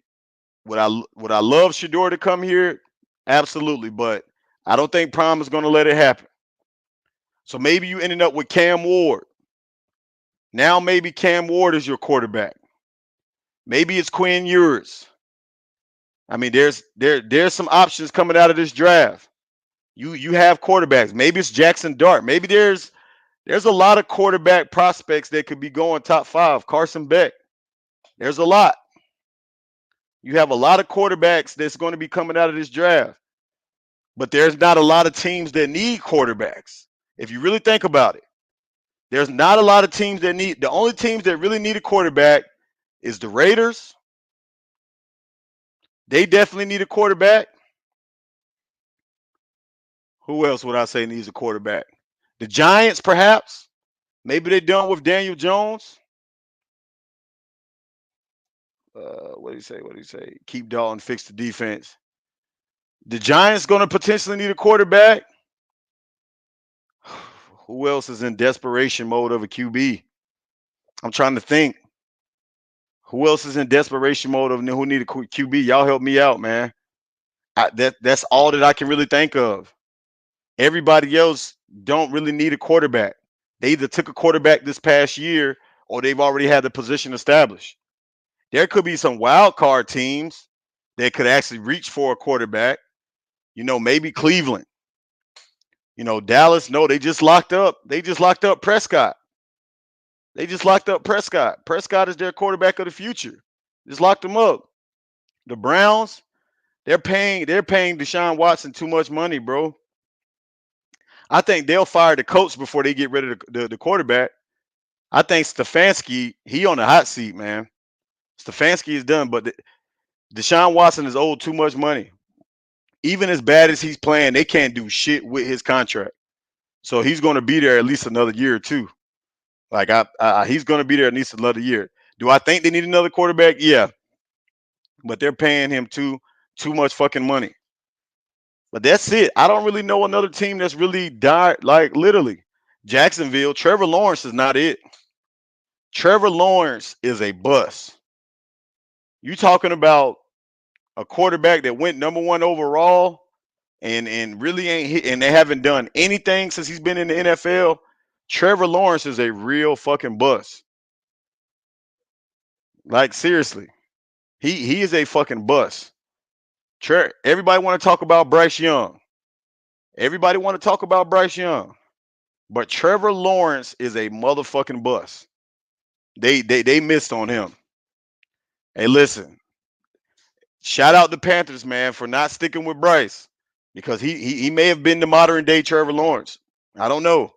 would I love Shador to come here? Absolutely, but I don't think Prime is going to let it happen. So maybe you ended up with Cam Ward. Now maybe Cam Ward is your quarterback. Maybe it's Quinn Ewers. I mean, there's some options coming out of this draft. You have quarterbacks. Maybe it's Jackson Dart. Maybe there's a lot of quarterback prospects that could be going top 5. Carson Beck. There's a lot. You have a lot of quarterbacks that's going to be coming out of this draft. But there's not a lot of teams that need quarterbacks. If you really think about it, there's not a lot of teams that need. The only teams that really need a quarterback is the Raiders. They definitely need a quarterback. Who else would I say needs a quarterback? The Giants, perhaps. Maybe they're done with Daniel Jones. What do you say? What do you say? Keep Dalton, fix the defense. The Giants going to potentially need a quarterback. Who else is in desperation mode of a QB? I'm trying to think. Who else is in desperation mode of who need a QB? Y'all help me out, man. That's all that I can really think of. Everybody else don't really need a quarterback. They either took a quarterback this past year or they've already had the position established. There could be some wild card teams that could actually reach for a quarterback. Maybe Cleveland. Dallas. No, they just locked up. They just locked up Prescott. They just locked up Prescott. Prescott is their quarterback of the future. Just locked him up. The Browns, they're paying Deshaun Watson too much money, bro. I think they'll fire the coach before they get rid of the quarterback. I think Stefanski, he on the hot seat, man. Stefanski is done, but Deshaun Watson is owed too much money. Even as bad as he's playing, they can't do shit with his contract. So he's going to be there at least another year or two. Like he's going to be there at least another year. Do I think they need another quarterback? Yeah, but they're paying him too much fucking money. But that's it. I don't really know another team that's really died. Like literally, Jacksonville. Trevor Lawrence is not it. Trevor Lawrence is a bust. You talking about a quarterback that went number 1 overall and really ain't hit, and they haven't done anything since he's been in the NFL. Trevor Lawrence is a real fucking bust. Like seriously, he is a fucking bust. Everybody want to talk about Bryce Young. Everybody want to talk about Bryce Young, but Trevor Lawrence is a motherfucking bust. They missed on him. Hey, listen, shout out the Panthers, man, for not sticking with Bryce because he may have been the modern day Trevor Lawrence. I don't know.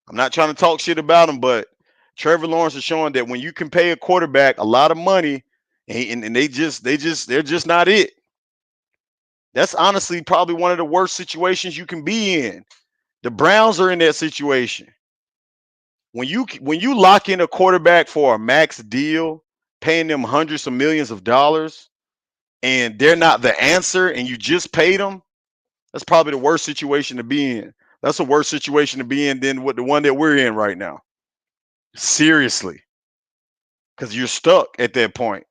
I'm not trying to talk shit about him, but Trevor Lawrence is showing that when you can pay a quarterback a lot of money and they're just not it. That's honestly probably one of the worst situations you can be in. The Browns are in that situation. When you lock in a quarterback for a max deal, paying them hundreds of millions of dollars, and they're not the answer, and you just paid them, that's probably the worst situation to be in. That's a worse situation to be in than what the one that we're in right now. Seriously, because you're stuck at that point.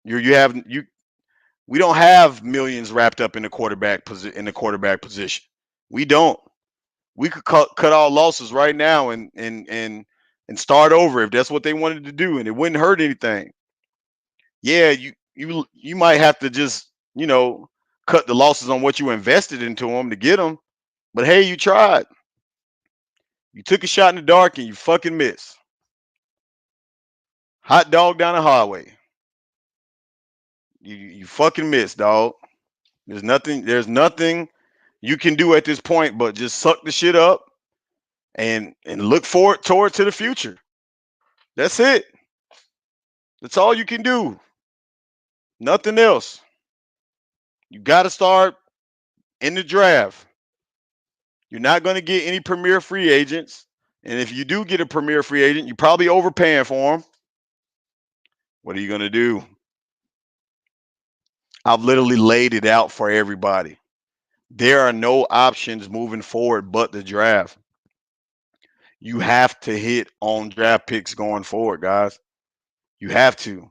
We don't have millions wrapped up in the quarterback position. We don't. We could cut all losses right now and start over if that's what they wanted to do, and it wouldn't hurt anything. Yeah, you might have to just cut the losses on what you invested into them to get them, but hey, you tried. You took a shot in the dark and you fucking missed. Hot dog down the highway. You fucking missed, dog. There's nothing you can do at this point but just suck the shit up and look forward to the future. That's it. That's all you can do. Nothing else. You got to start in the draft. You're not going to get any premier free agents. And if you do get a premier free agent, you're probably overpaying for him. What are you going to do? I've literally laid it out for everybody. There are no options moving forward but the draft. You have to hit on draft picks going forward, guys. You have to.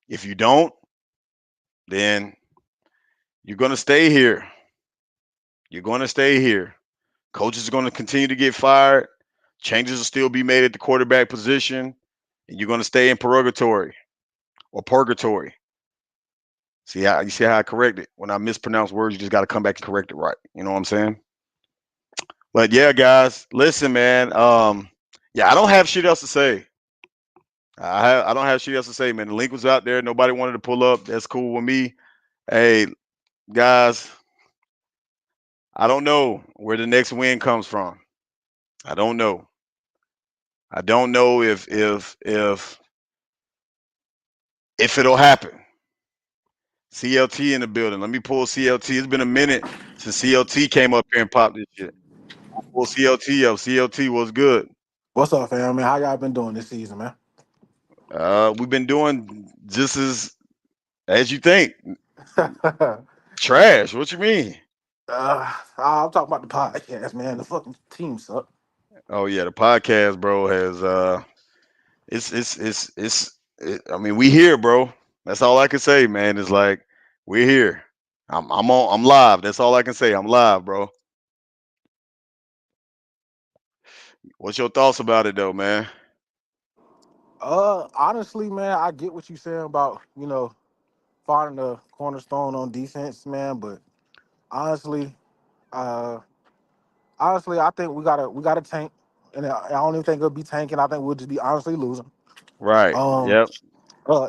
If you don't, then you're going to stay here. You're going to stay here. Coaches are going to continue to get fired. Changes will still be made at the quarterback position. And you're going to stay in purgatory or purgatory. See how I correct it? When I mispronounce words, you just got to come back and correct it right. You know what I'm saying? But yeah, guys, listen, man. Yeah, I don't have shit else to say. I don't have shit else to say, man. The link was out there. Nobody wanted to pull up. That's cool with me. Hey, guys, I don't know where the next win comes from. I don't know. I don't know if it'll happen. CLT in the building. Let me pull CLT. It's been a minute since CLT came up here and popped this shit. Pull CLT up. CLT was good. What's up, fam? Man, how y'all been doing this season, man? We've been doing just as you think. uh, Trash. What you mean? I'm talking about the podcast, man. The fucking team suck. Oh yeah, the podcast, bro, has I mean, we here, bro. That's all I can say, man. It's like we're here. I'm live. That's all I can say. I'm live, bro. What's your thoughts about it though, man? Honestly, man, I get what you saying about finding the cornerstone on defense, man. But honestly, uh, I think we gotta tank, and I don't even think it'll be tanking. I think we'll just be honestly losing. Right. Um, Yep.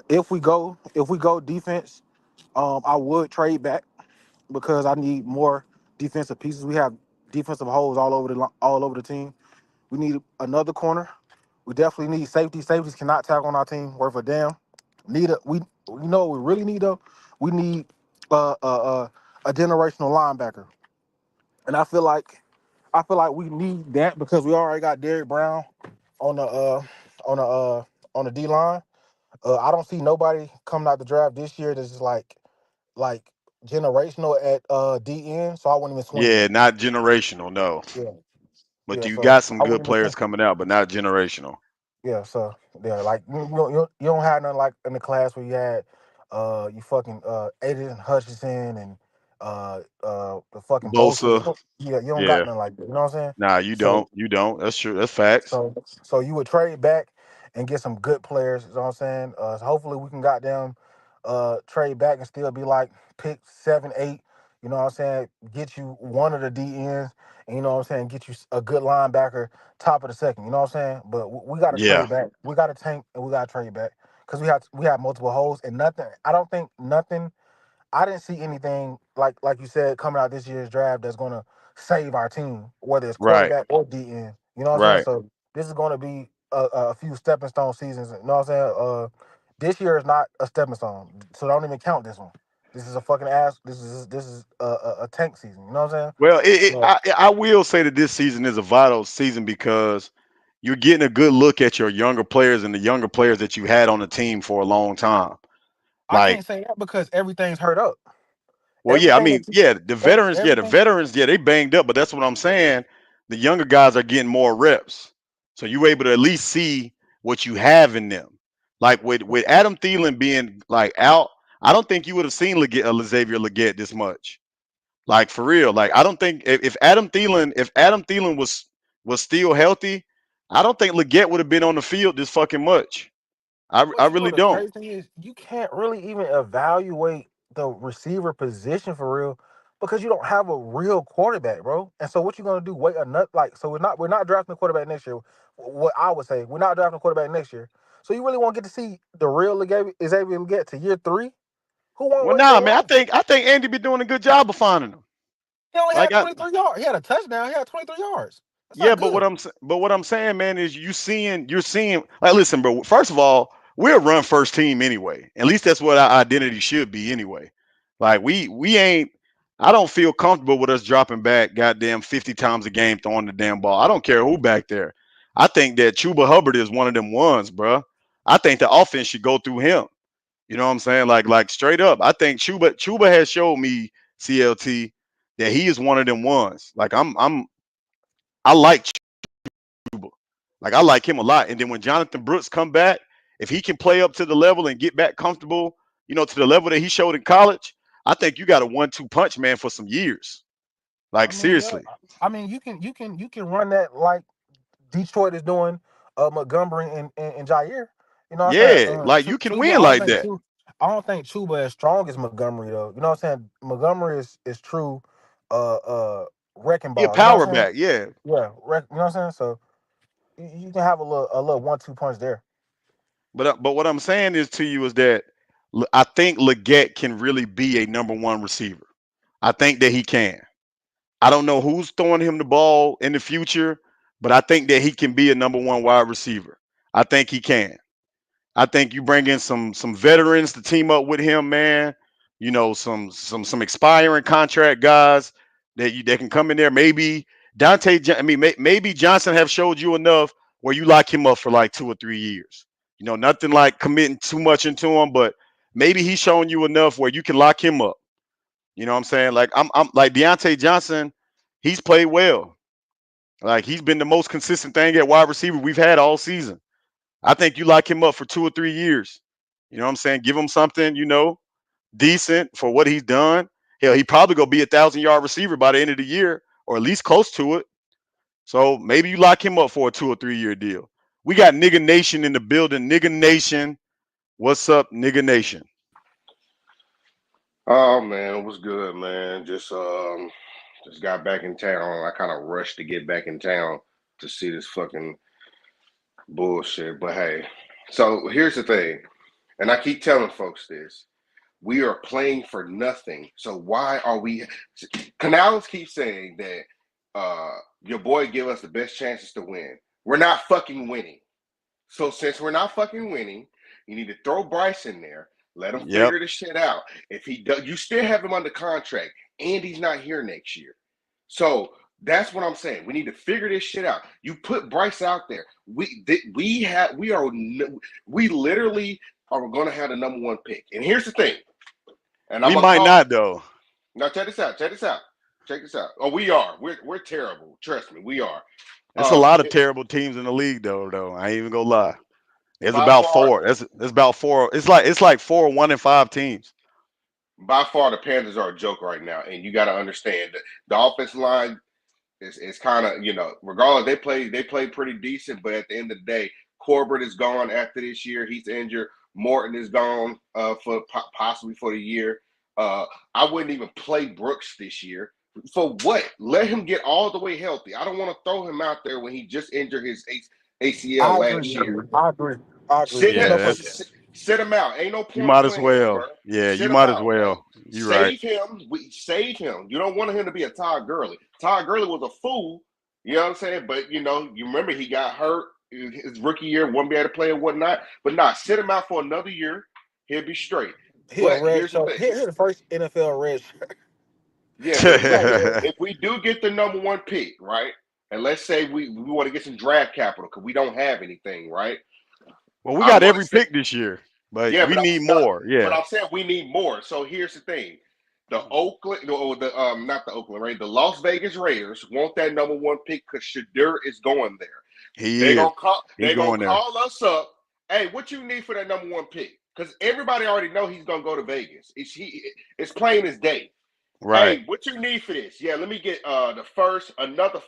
if we go defense, I would trade back because I need more defensive pieces. We have defensive holes all over the team. We need another corner. We definitely need safety. Safeties cannot tackle on our team worth a damn. Need a we you know what we really need though. We need a generational linebacker, and I feel like we need that because we already got Derrick Brown on the on the on the D line. I don't see nobody coming out the draft this year that's just like generational at DN, so I wouldn't even swing Yeah, that. not generational, no. Yeah, But yeah. you So got some I good wouldn't even players swing. coming out, but not generational. Yeah, so yeah, like you don't have nothing like in the class where you had you fucking Aiden Hutchinson and the fucking Bosa. Bosa. Yeah, you don't got Yeah. nothing like that. You know what I'm saying? Nah, you So don't. You don't. That's true. That's facts. so you would trade back and get some good players. You know what I'm saying? So hopefully we can goddamn trade back and still be like pick 7, 8. You know what I'm saying? Get you one of the DNs, and you know what I'm saying? Get you a good linebacker, top of the second. You know what I'm saying? But we got to Yeah. trade back. We got to tank and we got to trade back because we have multiple holes and nothing. I don't think nothing. I didn't see anything like you said coming out this year's draft that's gonna save our team, whether it's Right. quarterback or DN. You know what I'm saying? Right. So this is gonna be a few stepping stone seasons. You know what I'm saying? This year is not a stepping stone, so don't even count this one. This is a fucking ass. This is a tank season. You know what I'm saying? Well, So I will say that this season is a vital season because you're getting a good look at your younger players and the younger players that you had on the team for a long time. I Like, can't say that because everything's hurt up. well, yeah, I Everything mean, that you, yeah, the veterans, everything. they banged up, but that's what I'm saying. The younger guys are getting more reps, so you're able to at least see what you have in them. Like with Adam Thielen being like out, I don't think you would have seen Xavier Legette this much. Like for real, like I don't think if Adam Thielen was still healthy, I don't think Legette would have been on the field this fucking much. I But you know really the don't. crazy thing is you can't really even evaluate the receiver position for real because you don't have a real quarterback, bro. And so what you gonna do? Wait another like so we're not drafting a quarterback next year. What I would say we're not drafting a quarterback next year. So you really want to get to see the real Xavier get to year 3? Who won't Well, wait nah, that man, long? I think Andy be doing a good job of finding them. He only Like had I, 23 yards. He had a touchdown. He had 23 yards. That's Yeah, not but good. what I'm saying, man, is you're seeing like listen, bro. First of all, we're a run first team anyway. At least that's what our identity should be anyway. Like we ain't. I don't feel comfortable with us dropping back, goddamn, 50 times a game throwing the damn ball. I don't care who back there. I think that Chuba Hubbard is one of them ones, bro. I think the offense should go through him. You know what I'm saying? Like straight up. I think Chuba has showed me CLT that he is one of them ones. Like I like Chuba. Like I like him a lot. And then when Jonathan Brooks come back, if he can play up to the level and get back comfortable, to the level that he showed in college, I think you got a 1-2 punch, man, for some years. Like I mean, yeah. seriously. I mean, you can run that like Detroit is doing, Montgomery and Jair. You know what I'm saying? Yeah, like you can Chuba, win like that. I don't think Chuba as strong as Montgomery though. You know what I'm saying? Montgomery is true, uh, uh, wrecking He a ball. You know what power I'm saying? back, yeah. Yeah, you know what I'm saying? So you can have a little 1-2 punch there. But what I'm saying is to you is that I think Leggett can really be a number one receiver. I think that he can. I don't know who's throwing him the ball in the future, but I think that he can be a number one wide receiver. I think he can. I think you bring in some veterans to team up with him, man. Some expiring contract guys that can come in there. Maybe maybe Johnson have showed you enough where you lock him up for like 2 or 3 years. Nothing like committing too much into him, but maybe he's shown you enough where you can lock him up. You know what I'm saying? Like I'm like Deontay Johnson, he's played well. Like he's been the most consistent thing at wide receiver we've had all season. I think you lock him up for 2 or 3 years. You know what I'm saying? Give him something, decent for what he's done. Hell, he probably gonna be 1,000-yard receiver by the end of the year, or at least close to it. So maybe you lock him up for a 2 or 3 year deal. We got Nigga Nation in the building. Nigga Nation, what's up, Nigga Nation? Oh man, it was good, man. Just got back in town. I kind of rushed to get back in town to see this fucking bullshit. But hey, so here's the thing, and I keep telling folks this: we are playing for nothing. So why are we? Canales keeps saying that your boy give us the best chances to win. We're not fucking winning. So since we're not fucking winning, you need to throw Bryce in there. Let him Yep. figure this shit out. If he does, you still have him under contract, and he's not here next year. So that's what I'm saying. We need to figure this shit out. You put Bryce out there. We literally are going to have the number one pick. And here's the thing. And I'm We gonna might call. not though. Now check this out. Check this out. Check this out. Oh, we are. We're terrible. Trust me, we are. It's a lot of It, terrible teams in the league though. I ain't even gonna lie. It's by about far, four. It's about four. It's like 4 1 and 5 teams. by far the Panthers are a joke right now, and you got to understand that the offensive line is kind of regardless they play pretty decent, but at the end of the day, Corbett is gone after this year. He's injured. Morton is gone for possibly for the year. I wouldn't even play Brooks this year. For what? Let him get all the way healthy. I don't want to throw him out there when he just injured his ACL I agree. last year. I agree. I agree. Sit There's him, no Yeah, point. sit him out. Ain't no you point might as playing him, bro. well. Yeah, you Sit him might as out, bro. well. You right. Save him. Save him. You don't want him to be a Todd Gurley. Todd Gurley was a fool. You know what I'm saying? But you remember he got hurt his rookie year, wouldn't be able to play and whatnot. But nah, sit him out for another year. He'll be straight. He a But red here's the shirt. thing. He the first NFL red shirt. Yeah, but Well, if we do get the number one pick, right? And let's say we want to get some draft capital because we don't have anything, right? we I'm got going to every say, pick this year, but yeah, we need more. but Yeah. I'm saying we need more. So here's the thing: the Oakland, or the not the Oakland Raiders, the Las Vegas Raiders want that number one pick because Shadur is going there. He is. He They gonna going there. call us up. Hey, what you need for that number one pick? Because everybody already know he's gonna go to Vegas. It's plain as day. Right. Hey, what you need for this? Yeah, let me get the first, another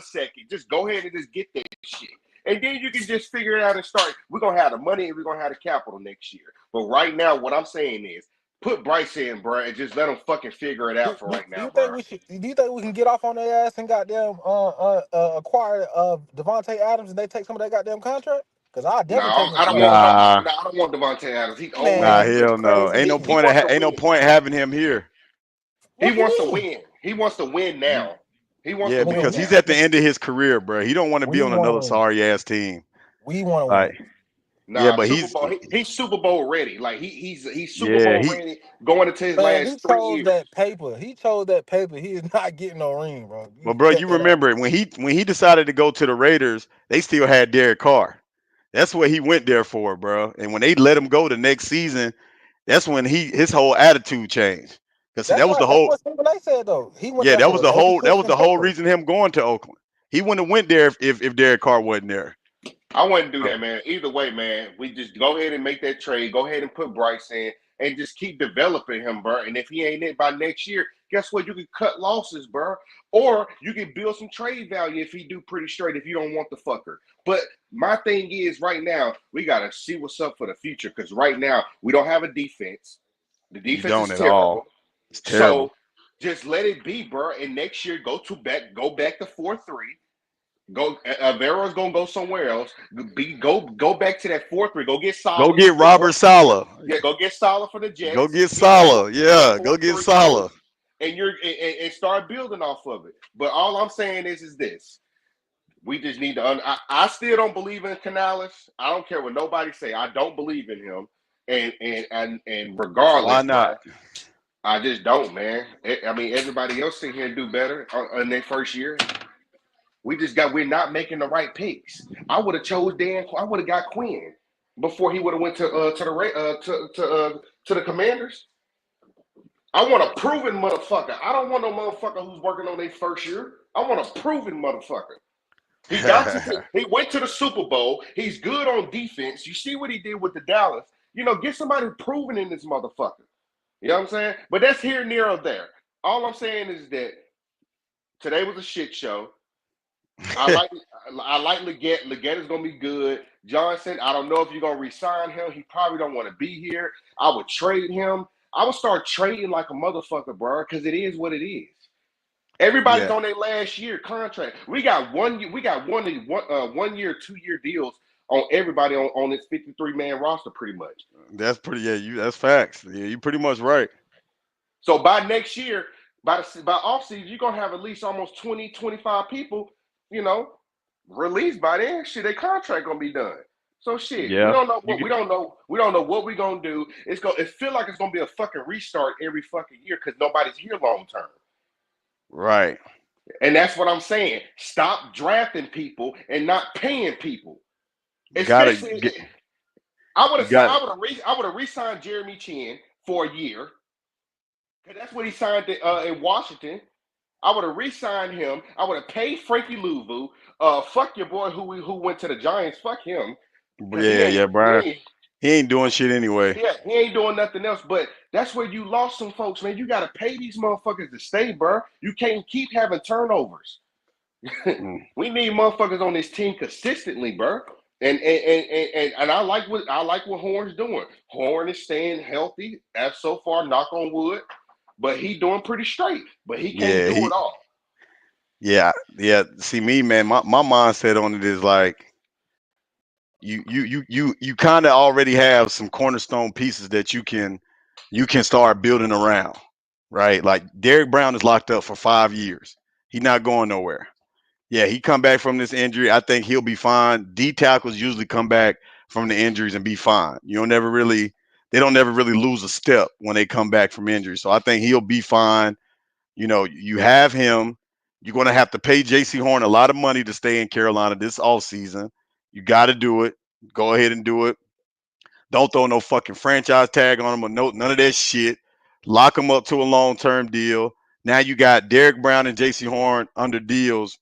second. Just go ahead and just get that shit. And then you can just figure it out and start. We're gonna have the money and we're gonna have the capital next year. But right now, what I'm saying is put Bryce in, bro, and just let him fucking figure it Do, out for do, right do now, you bro. think we should? Do you think we can get off on their ass and goddamn acquire Devontae Adams and they take some of that goddamn contract? Because I No, definitely take him I for don't that. want. Nah. I don't want Devontae Adams. He's old and Nah. Man, he's you Hell no. crazy. Ain't no he point. wants to Ain't no win. point having him here. He What you wants to mean? win. He wants to win You now. He wants Yeah, to Nigga, win because we he's now. at the end of his career, bro. He don't want to be we on want to another win. sorry ass team. We want to Like, win. yeah, Nah, but Super Bowl. He's Super Bowl ready. Like he's Super yeah, Bowl he. ready going into his Man, he last three chose years. that paper. He chose that paper. He is not getting no ring, bro. You But bro, cut you that out. remember it when he decided to go to the Raiders, they still had Derek Carr. That's what he went there for, bro. And when they let him go the next season, that's when his whole attitude changed. Cause see, That's that was why. the That's whole what Stephen A. said though. He went yeah, there that for was the the whole that was nepotism the whole paper. reason him going to Oakland. He wouldn't have went there if Derek Carr wasn't there. I wouldn't do Bro. that, man. Either way, man, we just go ahead and make that trade. Go ahead and put Bryce in and just keep developing him, bro. And if he ain't it by next year, guess what? You can cut losses, bro. Or you can build some trade value if he do pretty straight if you don't want the fucker. But my thing is right now, we got to see what's up for the future because right now we don't have a defense. The You defense don't is at all. terrible. It's terrible. So just let it be, bro. And next year, go back to 4-3. Go Vero's gonna go somewhere else. Go back to that 4-3. Go get Go Salah. get Robert Sala. Yeah, go get Salah for the Go Jets. get Get Sala. that Yeah, go get 4-3 Sala. going, and and start building off of it. But all I'm saying is this: we just need to. I still don't believe in Canales. I don't care what nobody say. I don't believe in him. And Why regardless, bro, not? I just don't, man. I mean, everybody else sit here and do better in their first year. We're not making the right picks. I would have chose Dan. I would have got Quinn before he would have went to the Commanders. I want a proven motherfucker. I don't want no motherfucker who's working on their first year. I want a proven motherfucker. He went to the Super Bowl. He's good on defense. You see what he did with the Dallas. Get somebody proven in this motherfucker. You know what I'm saying? But that's here, near, or there. All I'm saying is that today was a shit show. I like Leggett. Leggett is gonna be good. Johnson, I don't know if you're gonna resign him. He probably don't want to be here. I would trade him. I would start trading like a motherfucker, bro, because it is what it is. Everybody's Yeah, on their last year contract. We got 1 year, 2 year deals on everybody on this 53-man roster, pretty much. that's pretty. Yeah, that's facts. Yeah, you pretty much right. So by next year, by offseason, you're gonna have at least almost 20, 25 people, you know, released by then. Shit, their contract gonna be done. So shit, we Yeah, don't know you what get, we're gonna do. It feel like it's gonna be a fucking restart every fucking year because nobody's here long term. right. And that's what I'm saying. Stop drafting people and not paying people. Gotta Especially, get. I would You have got. re-signed Jeremy Chin for a year because that's what he signed in Washington. I would have re-signed him. I would have paid Frankie Louvu. Fuck your boy who went to the Giants. Fuck him because Yeah, yeah, Brian. He ain't doing shit anyway. he ain't doing nothing else. But that's where you lost some folks, man. You got to pay these motherfuckers to stay, bro. You can't keep having turnovers. Mm. We need motherfuckers on this team consistently, bro. And I like what Horn's doing. Horn is staying healthy as so far, knock on wood. But he doing pretty straight. But he can't Yeah, do it all. yeah. See me, man. My mindset on it is like you kind of already have some cornerstone pieces that you can start building around, right? Like Derek Brown is locked up for 5 years. He's not going nowhere. Yeah, he come back from this injury. I think he'll be fine. D tackles usually come back from the injuries and be fine. They don't never really lose a step when they come back from injury. So I think he'll be fine. You have him. You're going to have to pay J.C. Horn a lot of money to stay in Carolina this all season. You got to do it. Go ahead and do it. Don't throw no fucking franchise tag on him or none of that shit. Lock him up to a long term deal. Now you got Derek Brown and J.C. Horn under deals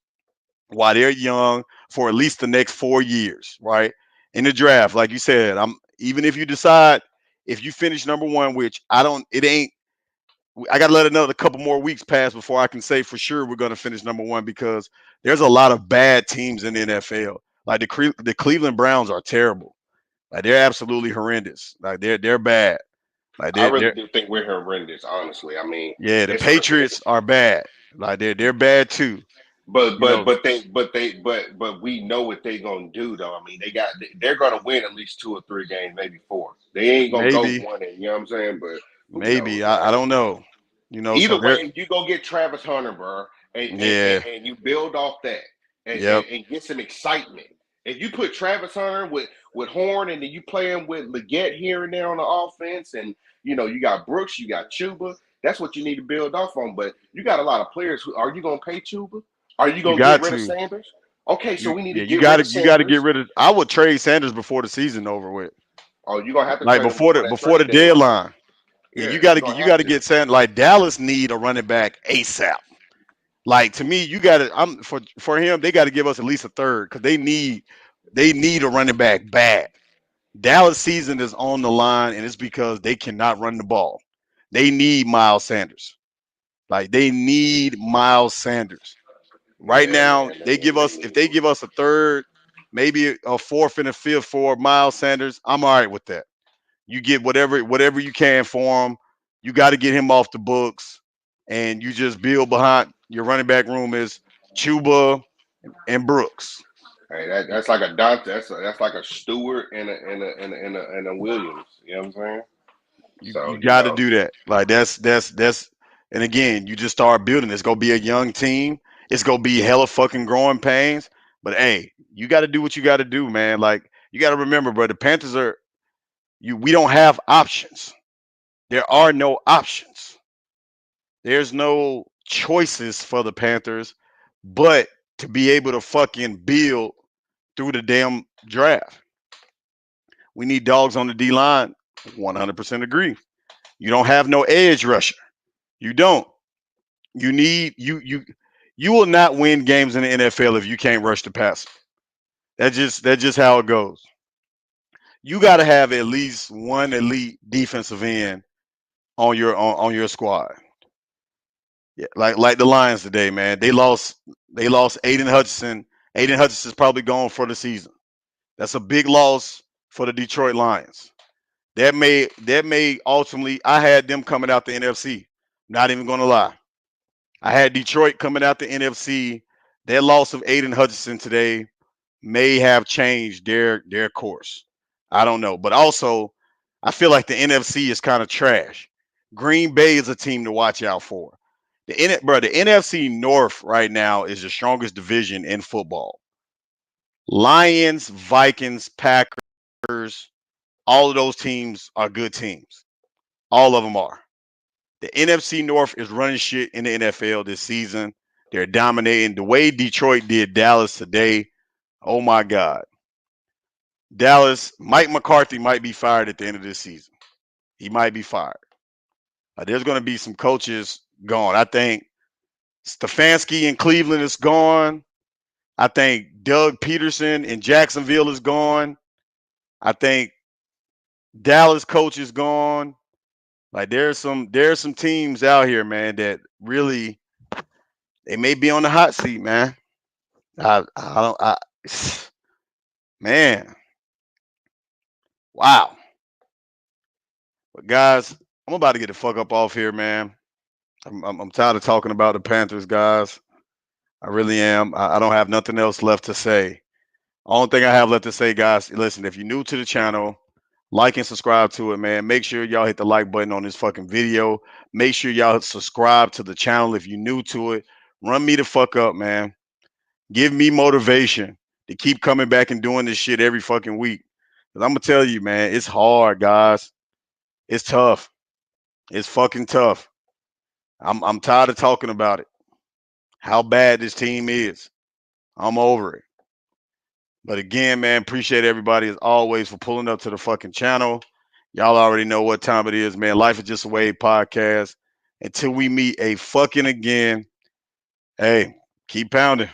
while they're young for at least the next 4 years, right? In the draft, like you said, I'm even if you decide if you finish number one, which I don't, it ain't. I got to let another couple more weeks pass before I can say for sure we're going to finish number one because there's a lot of bad teams in the NFL. Like the Cleveland Browns are terrible. Like they're absolutely horrendous. Like they're bad. Like I really they're do think we're horrendous, honestly. I mean, yeah. The it's Patriots are bad. Like they're bad too. but You but know, but but we know what they gonna do though. I mean, they're gonna win at least 2 or 3 games, maybe 4. They ain't gonna go maybe 1 and you know what I'm saying? But who knows, maybe I man? don't know. So Either they're way, you go get Travis Hunter, bro, Yeah. and you build off that Yep. and get some excitement. If you put Travis Hunter with Horn and then you play him with Leggett here and there on the offense, and you got Brooks, you got Chuba. That's what you need to build off on. But you got a lot of players. Are you going to pay Chuba? Are you You going to get got rid of to. Sanders? Okay, so You we need to yeah. You get rid got to. of You got to get Sanders. rid of. I would trade Sanders before the season over with. Oh, you're gonna have to Like trade him before before the that before the trade deadline. deadline. Yeah, Yeah, you're you gonna got have to to. get Sanders. Like Dallas need a running back ASAP. Like to me, you got to. I'm for him. They got to give us at least a third because they need a running back bad. Dallas season is on the line, and it's because they cannot run the ball. They need Miles Sanders. Like they need Miles Sanders. Right Yeah, now, man, they give they us need if they him. give us a third, maybe a fourth and a fifth for Miles Sanders, I'm all right with that. You get whatever you can for him. You got to get him off the books, and you just build behind your running back room is Chuba and Brooks. Hey, that's like a Dante. That's like a Stewart and a Williams. You know what I'm saying? So You got to do that. Like that's and again, you just start building. It's gonna be a young team. It's gonna be hella fucking growing pains. But hey, you got to do what you got to do, man. Like you got to remember, bro. The Panthers are you. We don't have options. There are no options. There's no choices for the Panthers, but to be able to fucking build through the damn draft. We need dogs on the D line. 100% agree. You don't have no edge rusher. You don't. You need you will not win games in the NFL if you can't rush the passer. That's just how it goes. You got to have at least one elite defensive end on your squad. Yeah, like the Lions today, man. They lost Aiden Hutchinson. Aiden Hutchinson's probably gone for the season. That's a big loss for the Detroit Lions. That may ultimately I had them coming out the NFC. Not even gonna lie. I had Detroit coming out the NFC. That loss of Aiden Hutchinson today may have changed their course. I don't know, but also I feel like the NFC is kind of trash. Green Bay is a team to watch out for. The NFC North right now is the strongest division in football. Lions, Vikings, Packers, all of those teams are good teams. All of them are. The NFC North is running shit in the NFL this season. They're dominating the way Detroit did Dallas today. Oh my God. Dallas, Mike McCarthy might be fired at the end of this season. He might be fired. There's going to be some coaches gone. I think Stefanski in Cleveland is gone. I think Doug Peterson in Jacksonville is gone. I think Dallas coach is gone. Like there's some teams out here, man, that really they may be on the hot seat, man. I don't man, wow. But guys, I'm about to get the fuck up off here, man. I'm tired of talking about the Panthers, guys. I really am. I don't have nothing else left to say. Only thing I have left to say, guys, listen, if you're new to the channel, like and subscribe to it, man. Make sure y'all hit the like button on this fucking video. Make sure y'all subscribe to the channel if you're new to it. Run me the fuck up, man. Give me motivation to keep coming back and doing this shit every fucking week. Cause I'm gonna tell you, man, it's hard, guys. It's tough. It's fucking tough. I'm tired of talking about it. How bad this team is. I'm over it. But again, man, appreciate everybody as always for pulling up to the fucking channel. Y'all already know what time it is, man. Life is just a wave podcast. Until we meet a fucking again. Hey, keep pounding.